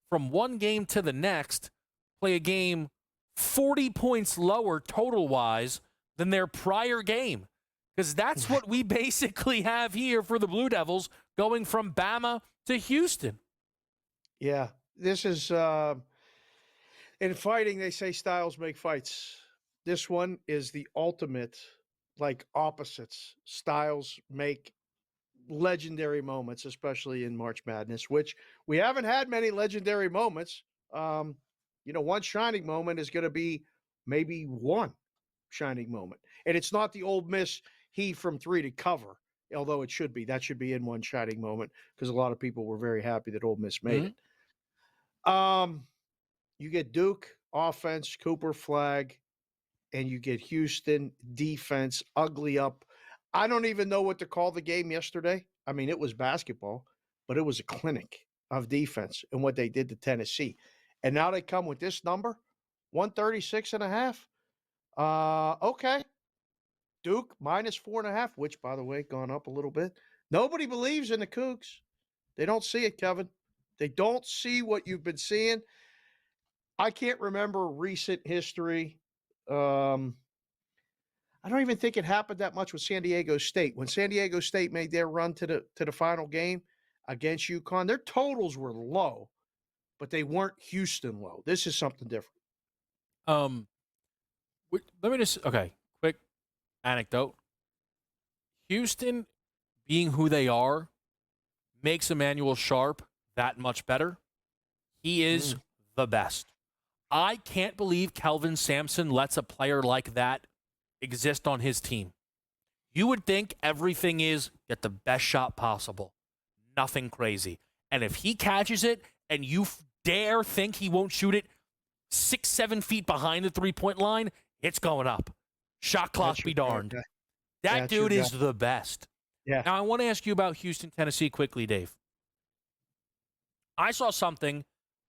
from one game to the next play a game 40 points lower total-wise than their prior game? Because that's what we basically have here for the Blue Devils, going from Bama to Houston. Yeah. This is, in fighting, they say styles make fights. This one is the ultimate, like, opposites. Styles make legendary moments, especially in March Madness, which we haven't had many legendary moments. One shining moment is going to be maybe one shining moment. And it's not the Ole Miss heave from three to cover, although it should be. That should be in one shining moment because a lot of people were very happy that Ole Miss made it. You get Duke offense, Cooper flag, and you get Houston defense, ugly up. I don't even know what to call the game yesterday. I mean, it was basketball, but it was a clinic of defense and what they did to Tennessee. And now they come with this number, 136.5. Okay. Duke minus 4.5, which, by the way, gone up a little bit. Nobody believes in the Cougs. They don't see it, Kevin. They don't see what you've been seeing. I can't remember recent history. I don't even think it happened that much with San Diego State. When San Diego State made their run to the final game against UConn, their totals were low, but they weren't Houston low. This is something different. Let me just, quick anecdote. Houston, being who they are, makes Emmanuel Sharp that much better. He is the best. I can't believe Kelvin Sampson lets a player like that exist on his team. You would think everything is get the best shot possible. Nothing crazy. And if he catches it and you dare think he won't shoot it 6-7 feet behind the three-point line, it's going up. Shot clock be darned. That dude is the best. Yeah. Now, I want to ask you about Houston, Tennessee quickly, Dave. I saw something.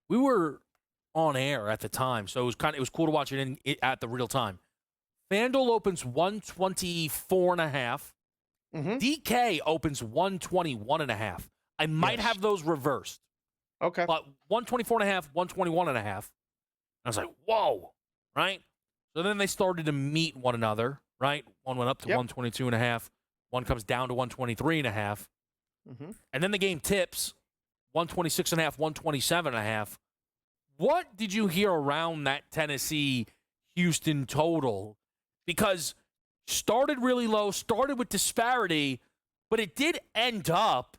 We were on air at the time, so it was cool to watch it at the real time. FanDuel opens 124.5. DK opens 121.5. I might have those reversed. Okay. But 124.5, 121.5. I was like, whoa, right? So then they started to meet one another, right? One went up to 122.5. One comes down to 123.5. And then the game tips 126.5, 127.5. What did you hear around that Tennessee-Houston total? Because started really low, started with disparity, but it did end up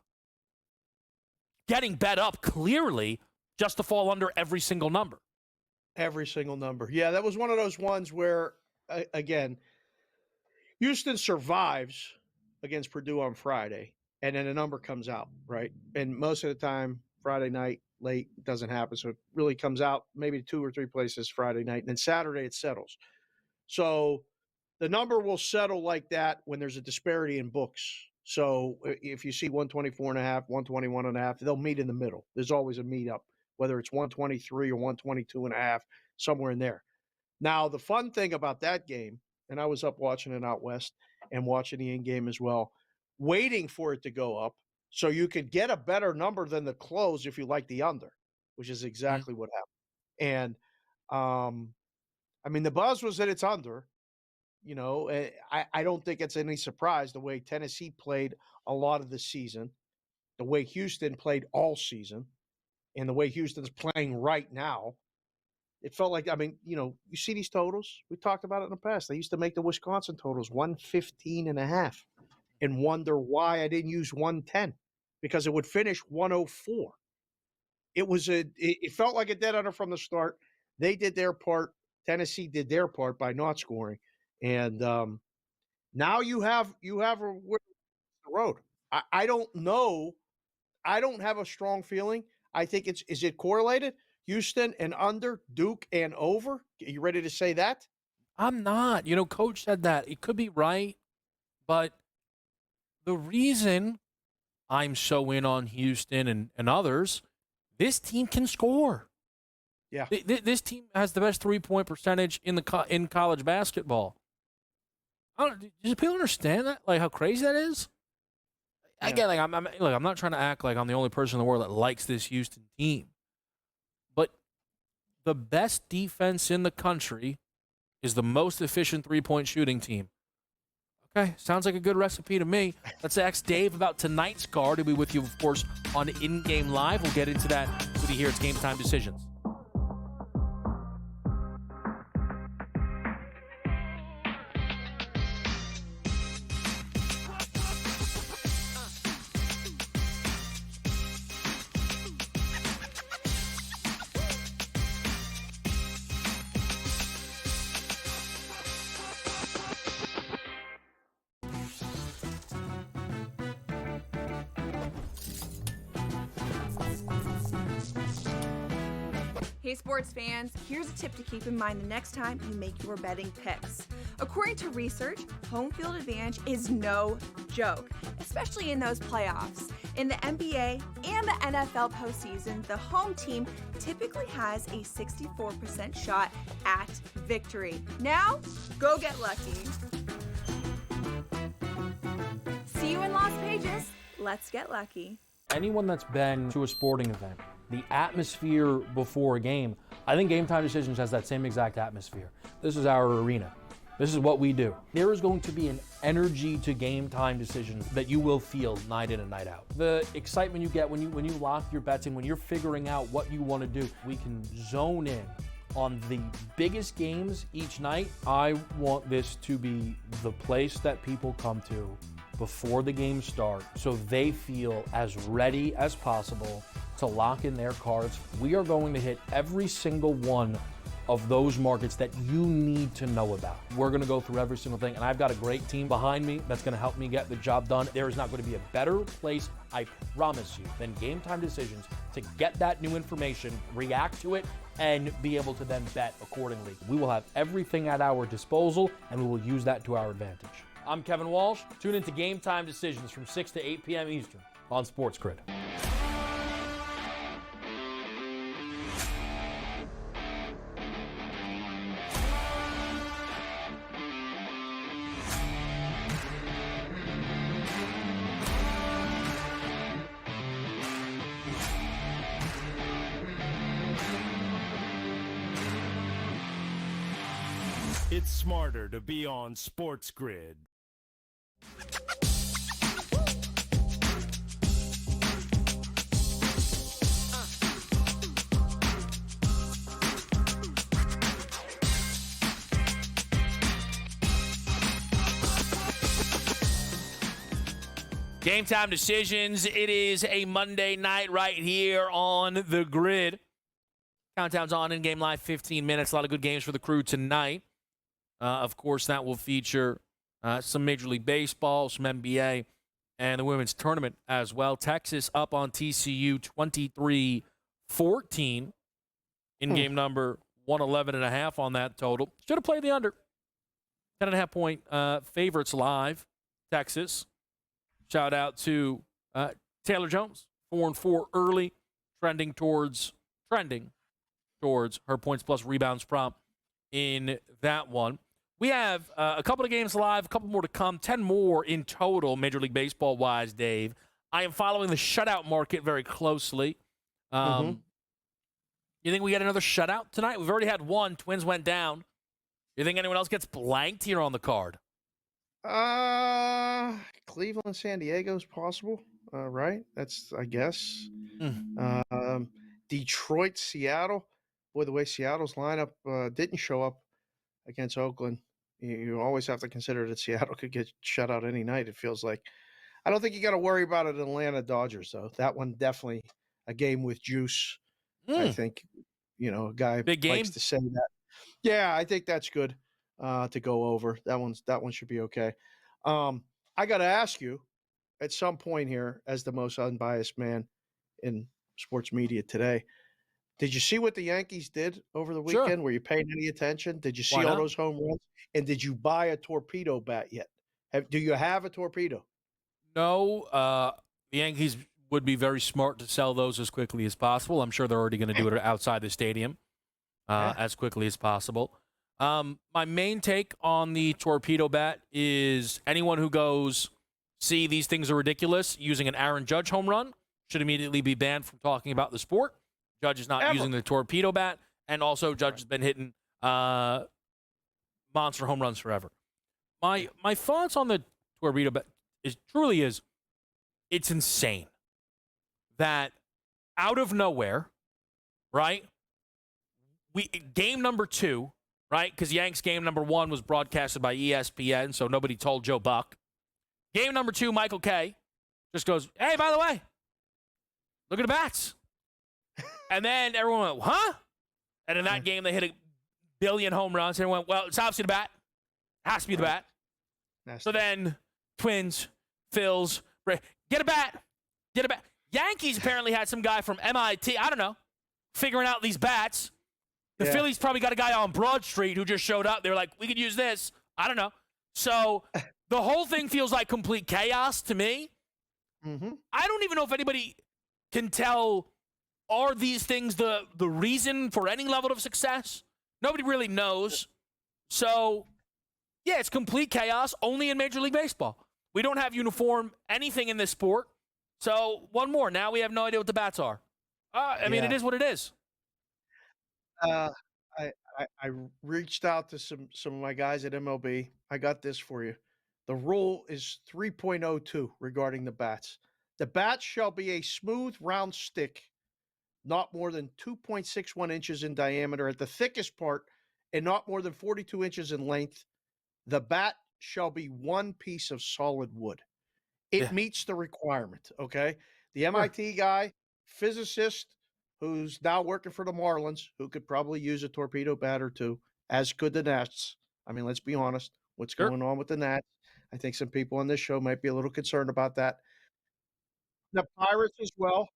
getting bet up clearly just to fall under every single number. Every single number. Yeah, that was one of those ones where, again, Houston survives against Purdue on Friday, and then a number comes out, right? And most of the time, Friday night, late, doesn't happen. So it really comes out maybe 2 or 3 places Friday night, and then Saturday it settles. So the number will settle like that when there's a disparity in books. So if you see 124.5, 121.5, they'll meet in the middle. There's always a meet up, whether it's 123 or 122.5, somewhere in there. Now, the fun thing about that game, and I was up watching it out west and watching the in-game as well, waiting for it to go up so you could get a better number than the close if you like the under. which is exactly what happened. And I mean, the buzz was that it's under. You know, I don't think it's any surprise the way Tennessee played a lot of the season, the way Houston played all season, and the way Houston's playing right now. It felt like, I mean, you know, you see these totals. We talked about it in the past. They used to make the Wisconsin totals 115.5 and wonder why I didn't use 110 because it would finish 104. It felt like a dead under from the start. They did their part. Tennessee did their part by not scoring. And now you have a road. I don't know. I don't have a strong feeling. I think is it correlated? Houston and under, Duke and over. Are you ready to say that? I'm not. You know, Coach said that. It could be right, but the reason I'm so in on Houston and others, this team can score. Yeah. This team has the best 3-point percentage in college basketball. Do people understand that? Like how crazy that is? Yeah. Again, like I'm not trying to act like I'm the only person in the world that likes this Houston team. But the best defense in the country is the most efficient 3-point shooting team. Okay, sounds like a good recipe to me. Let's ask Dave about tonight's card. He'll be with you, of course, on In Game Live. We'll get into that with you here. It's Game Time Decisions. Hey sports fans, here's a tip to keep in mind the next time you make your betting picks. According to research, home field advantage is no joke, especially in those playoffs. In the NBA and the NFL postseason, the home team typically has a 64% shot at victory. Now, go get lucky. See you in Las Vegas. Let's get lucky. Anyone that's been to a sporting event, the atmosphere before a game, I think Game Time Decisions has that same exact atmosphere. This is our arena. This is what we do. There is going to be an energy to Game Time Decisions that you will feel night in and night out. The excitement you get when you lock your bets in, when you're figuring out what you want to do, we can zone in on the biggest games each night. I want this to be the place that people come to before the games start so they feel as ready as possible to lock in their cards. We are going to hit every single one of those markets that you need to know about. We're going to go through every single thing, and I've got a great team behind me that's going to help me get the job done. There is not going to be a better place, I promise you, than Game Time Decisions to get that new information, react to it, and be able to then bet accordingly. We will have everything at our disposal, and we will use that to our advantage. I'm Kevin Walsh. Tune into Game Time Decisions from 6 to 8 p.m. Eastern on SportsGrid. It's smarter to be on SportsGrid. Game Time Decisions. It is a Monday night right here on the grid. Countdown's on In Game Live, 15 minutes. A lot of good games for the crew tonight. Of course, that will feature some Major League Baseball, some NBA, and the women's tournament as well. Texas up on TCU 23-14 in game number 111.5 on that total. Should have played the under. 10.5 point favorites live. Texas. Shout out to Taylor Jones, 4-4 early, trending towards her points plus rebounds prop in that one. We have a couple of games live, a couple more to come, 10 more in total, Major League Baseball-wise, Dave. I am following the shutout market very closely. You think we get another shutout tonight? We've already had one. Twins went down. You think anyone else gets blanked here on the card? Cleveland, San Diego is possible, right? That's, I guess. Detroit, Seattle. Boy, the way Seattle's lineup didn't show up against Oakland, you always have to consider that Seattle could get shut out any night, it feels like. I don't think you got to worry about it, Atlanta Dodgers, though. That one definitely a game with juice. I think, a guy Big game. likes to say that. Yeah, I think that's good to go over. That one should be okay. I got to ask you at some point here, as the most unbiased man in sports media today, did you see what the Yankees did over the weekend? Sure. Were you paying any attention? Did you see Why all not? those home runs? And did you buy a torpedo bat yet? Do you have a torpedo? No. The Yankees would be very smart to sell those as quickly as possible. I'm sure they're already going to do it outside the stadium as quickly as possible. My main take on the torpedo bat is anyone who goes, see, these things are ridiculous, using an Aaron Judge home run should immediately be banned from talking about the sport. Judge is not using the torpedo bat, and also Judge has been hitting monster home runs forever. My thoughts on the torpedo bat truly is it's insane that out of nowhere, right? Game number 2, right? Because Yanks game number 1 was broadcasted by ESPN, so nobody told Joe Buck. Game number 2, Michael Kay just goes, hey, by the way, look at the bats. And then everyone went, huh? And in that game, they hit a billion home runs. And everyone went, well, it's obviously the bat. It has to be the bat. So then Twins, Phils, get a bat. Get a bat. Yankees apparently had some guy from MIT, I don't know, figuring out these bats. The Phillies probably got a guy on Broad Street who just showed up. They were like, we could use this. I don't know. So the whole thing feels like complete chaos to me. I don't even know if anybody can tell, are these things the reason for any level of success? Nobody really knows. So, yeah, it's complete chaos only in Major League Baseball. We don't have uniform anything in this sport. So, one more. Now we have no idea what the bats are. I mean, it is what it is. I reached out to some of my guys at MLB. I got this for you. The rule is 3.02 regarding the bats. The bat shall be a smooth, round stick, not more than 2.61 inches in diameter at the thickest part and not more than 42 inches in length. The bat shall be one piece of solid wood. It meets the requirement, okay? The MIT guy, physicist, who's now working for the Marlins, who could probably use a torpedo bat or two, as could the Nats. I mean, let's be honest. What's going on with the Nats? I think some people on this show might be a little concerned about that. The Pirates as well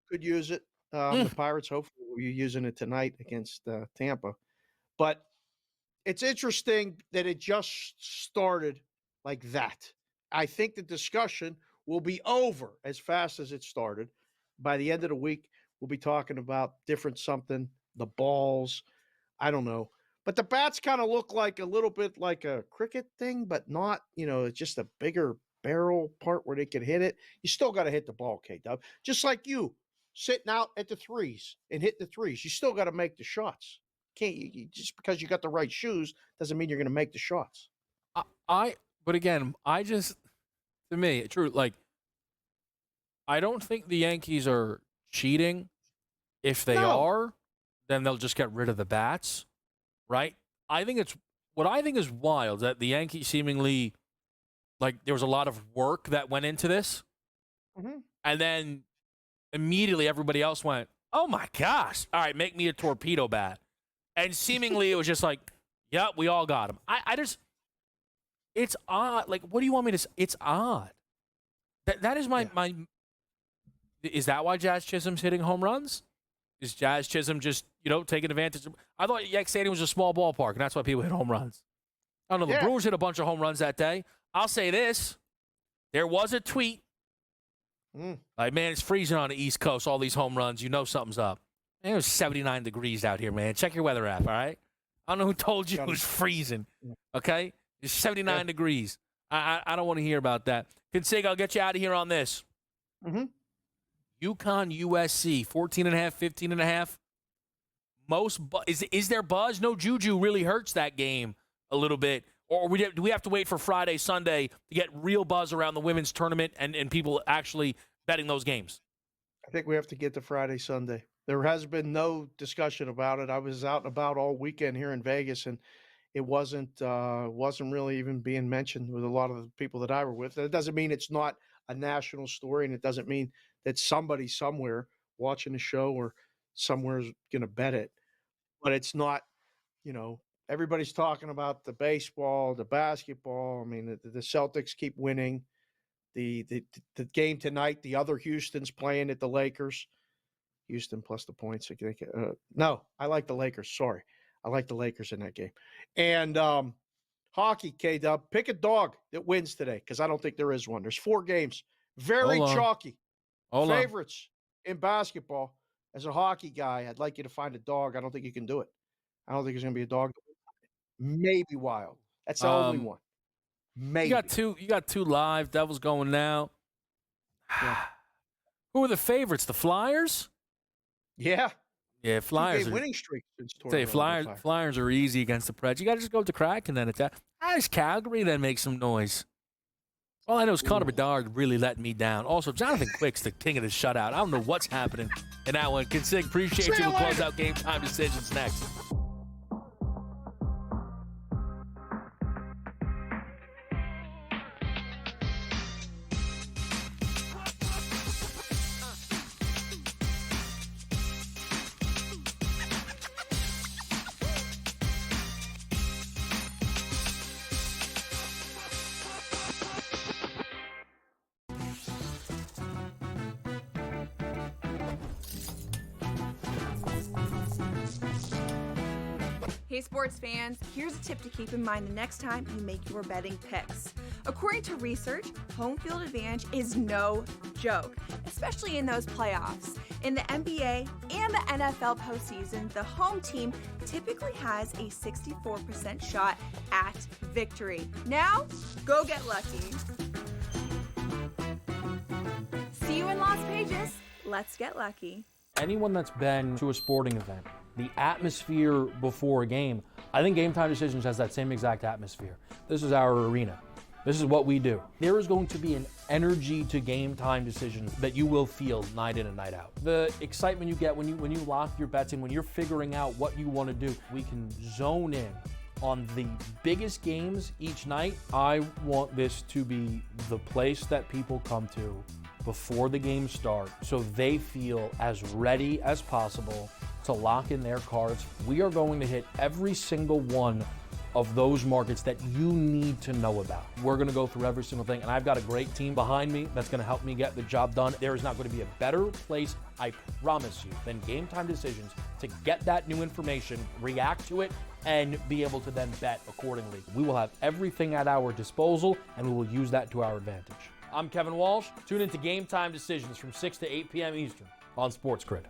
could use it. The Pirates hopefully will be using it tonight against Tampa. But it's interesting that it just started like that. I think the discussion will be over as fast as it started. By the end of the week, we'll be talking about different something, the balls, I don't know. But the bats kind of look like a little bit like a cricket thing, but not, it's just a bigger barrel part where they can hit it. You still got to hit the ball, K-Dub. Just like you sitting out at the threes and hit the threes. You still got to make the shots. Can't you just because you got the right shoes doesn't mean you're going to make the shots. But again, to me, true, like, I don't think the Yankees are cheating. If they are, then they'll just get rid of the bats, right? What I think is wild that the Yankees seemingly, like, there was a lot of work that went into this, and then immediately everybody else went, oh my gosh, all right, make me a torpedo bat. And seemingly it was just like, yep, we all got him. It's odd. Like, what do you want me to say? It's odd. That is my. Is that why Jazz Chisholm's hitting home runs? Is Jazz Chisholm just, taking advantage of? I thought Yankee Stadium was a small ballpark, and that's why people hit home runs. I don't know. The Brewers hit a bunch of home runs that day. I'll say this. There was a tweet. Like, man, it's freezing on the East Coast, all these home runs. You know something's up. Man, it was 79 degrees out here, man. Check your weather app, all right? I don't know who told you it was freezing, okay? It's 79 degrees. I don't want to hear about that. Consig, I'll get you out of here on this. UConn, USC, 14.5, 15.5. Is there buzz? No, Juju really hurts that game a little bit. Or do we have to wait for Friday, Sunday to get real buzz around the women's tournament and people actually betting those games? I think we have to get to Friday, Sunday. There has been no discussion about it. I was out and about all weekend here in Vegas, and it wasn't really even being mentioned with a lot of the people that I were with. That doesn't mean it's not a national story, and it doesn't mean that somebody somewhere watching the show or somewhere is going to bet it. But it's not, everybody's talking about the baseball, the basketball. I mean, the Celtics keep winning. The game tonight, the other Houston's playing at the Lakers. Houston plus the points. No, I like the Lakers. Sorry. I like the Lakers in that game. And hockey, K-Dub, pick a dog that wins today because I don't think there is one. There's 4 games. Very chalky. Favorites in basketball. As a hockey guy, I'd like you to find a dog. I don't think you can do it. I don't think there's going to be a dog. Maybe Wild. That's the only one. Maybe. You got two live. Devils going now. Yeah. Who are the favorites? The Flyers? Yeah. Yeah, Flyers. Winning streak since Flyers are easy against the Preds. You got to just go with the Kraken then. It's Calgary that makes some noise. All I know is Connor Bedard really letting me down. Also, Jonathan Quick's the king of the shutout. I don't know what's happening in that one. Consig, appreciate you. We'll close out Game Time Decisions next. Hey sports fans, here's a tip to keep in mind the next time you make your betting picks. According to research, home field advantage is no joke, especially in those playoffs. In the NBA and the NFL postseason, the home team typically has a 64% shot at victory. Now, go get lucky. See you in Las Vegas. Let's get lucky. Anyone that's been to a sporting event, the atmosphere before a game, I think Game Time Decisions has that same exact atmosphere. This is our arena. This is what we do. There is going to be an energy to Game Time Decisions that you will feel night in and night out. The excitement you get when you lock your bets in, when you're figuring out what you want to do, we can zone in on the biggest games each night. I want this to be the place that people come to before the games start so they feel as ready as possible to lock in their cards. We are going to hit every single one of those markets that you need to know about. We're going to go through every single thing, and I've got a great team behind me that's going to help me get the job done. There is not going to be a better place, I promise you, than Game Time Decisions to get that new information, react to it, and be able to then bet accordingly. We will have everything at our disposal, and we will use that to our advantage. I'm Kevin Walsh. Tune into Game Time Decisions from 6 to 8 p.m. Eastern on SportsGrid.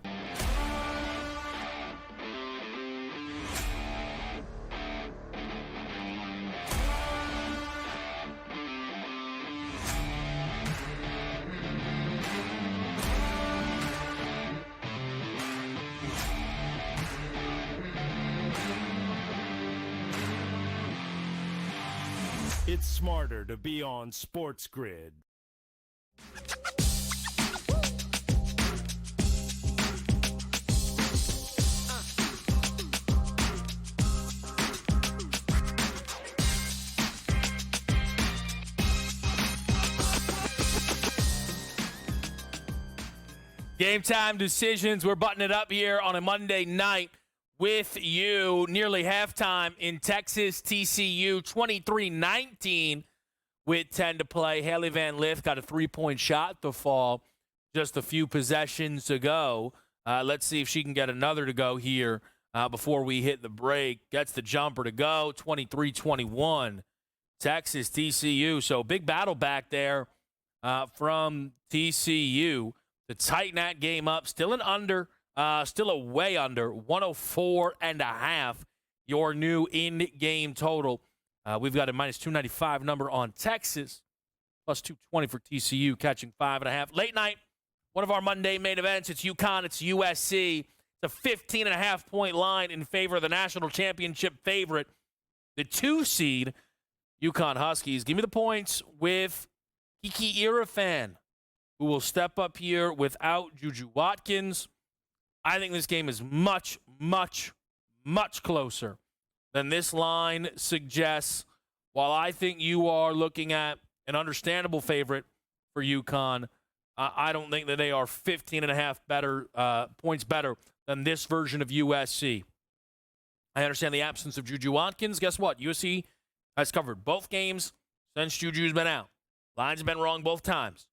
It's smarter to be on SportsGrid. Game Time Decisions. We're buttoning it up here on a Monday night with you. Nearly halftime in Texas, TCU 23-19 with 10 to play. Haley Van Lith got a 3-point shot to fall just a few possessions ago. Let's see if she can get another to go here before we hit the break. Gets the jumper to go, 23-21. Texas, TCU. So big battle back there from TCU to tighten that game up. Still an under. Still a way under, 104.5, your new in-game total. We've got a minus 295 number on Texas, plus 220 for TCU, catching 5.5. Late night, one of our Monday main events. It's UConn, it's USC. It's a 15.5-point line in favor of the national championship favorite, the 2 seed, UConn Huskies. Give me the points with Kiki Irafan, who will step up here without Juju Watkins. I think this game is much, much, much closer than this line suggests. While I think you are looking at an understandable favorite for UConn, I don't think that they are 15.5 points better than this version of USC. I understand the absence of Juju Watkins. Guess what? USC has covered both games since Juju's been out. Line's been wrong both times.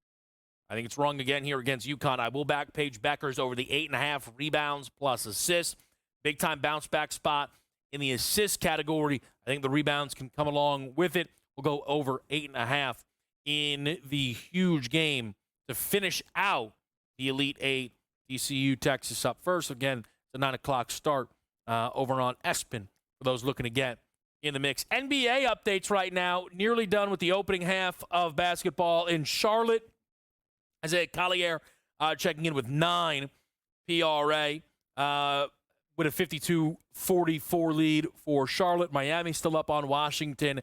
I think it's wrong again here against UConn. I will back Paige Beckers over the 8.5 rebounds plus assists. Big-time bounce-back spot in the assist category. I think the rebounds can come along with it. We'll go over 8.5 in the huge game to finish out the Elite Eight. TCU, Texas up first. Again, it's a 9 o'clock start over on ESPN for those looking to get in the mix. NBA updates right now. Nearly done with the opening half of basketball in Charlotte. Isaiah Collier checking in with 9 PRA with a 52-44 lead for Charlotte. Miami still up on Washington.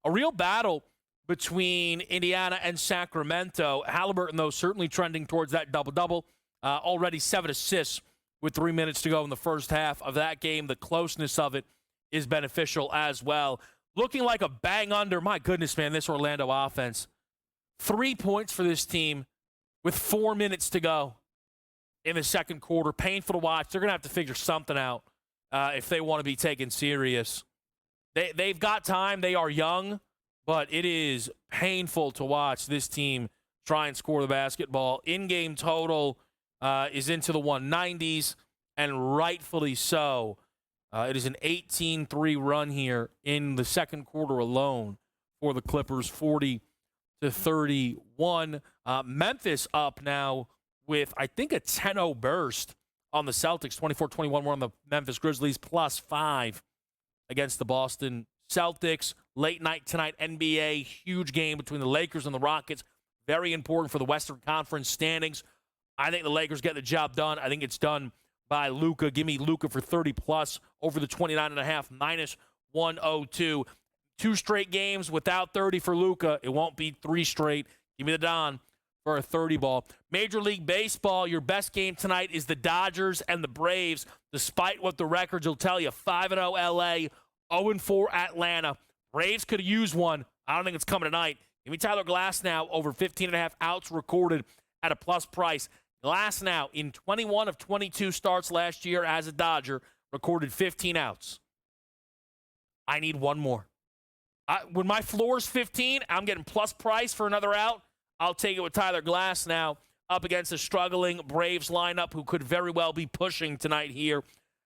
A real battle between Indiana and Sacramento. Halliburton, though, certainly trending towards that double-double. Already 7 assists with 3 minutes to go in the first half of that game. The closeness of it is beneficial as well. Looking like a bang under. My goodness, man, this Orlando offense. 3 points for this team with 4 minutes to go in the second quarter. Painful to watch. They're going to have to figure something out if they want to be taken serious. They've got time. They are young, but it is painful to watch this team try and score the basketball. In-game total is into the 190s, and rightfully so. It is an 18-3 run here in the second quarter alone for the Clippers, 40-31. Memphis up now with, I think, a 10-0 burst on the Celtics. 24-21 were on the Memphis Grizzlies, +5 against the Boston Celtics. Late night tonight, NBA, huge game between the Lakers and the Rockets. Very important for the Western Conference standings. I think the Lakers get the job done. I think it's done by Luka. Give me Luka for 30+ over the 29.5, -102. 2 straight games without 30 for Luka. It won't be 3 straight. Give me the Don for a 30 ball. Major League Baseball, your best game tonight is the Dodgers and the Braves, despite what the records will tell you. 5-0 LA, 0-4 Atlanta. Braves could have used one. I don't think it's coming tonight. Give me Tyler Glasnow over 15.5 outs recorded at a plus price. Glasnow, in 21 of 22 starts last year as a Dodger, recorded 15 outs. I need one more. When my floor is 15, I'm getting plus price for another out. I'll take it with Tyler Glasnow up against a struggling Braves lineup who could very well be pushing tonight here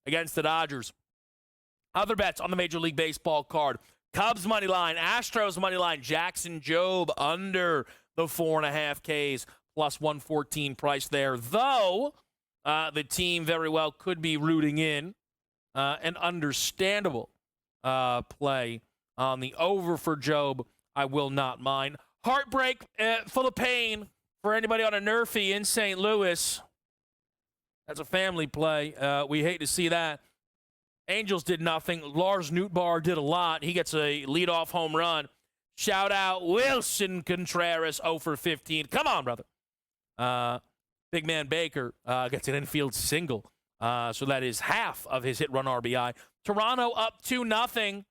against the Dodgers. Other bets on the Major League Baseball card. Cubs money line, Astros money line, Jackson Jobe under the 4.5 Ks, +114 price there. Though the team very well could be rooting in an understandable play on the over for Jobe. I will not mind. Heartbreak, full of pain for anybody on a Nerfy in St. Louis. That's a family play. We hate to see that. Angels did nothing. Lars Nootbaar did a lot. He gets a leadoff home run. Shout out Wilson Contreras, 0 for 15. Come on, brother. Big man Baker gets an infield single. So that is half of his hit run RBI. Toronto up 2-0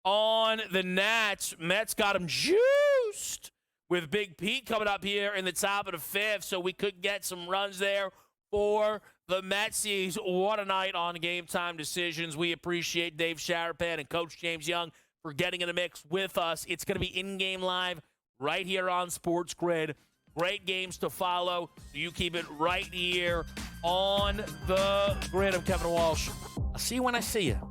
on the Nats. Mets got him juiced with Big Pete coming up here in the top of the 5th. So we could get some runs there for the Metsies. What a night on Game Time Decisions. We appreciate Dave Sharapan and Coach James Young for getting in the mix with us. It's going to be in-game live right here on SportsGrid. Great games to follow. So you keep it right here on the grid. I'm Kevin Walsh. I'll see you when I see you.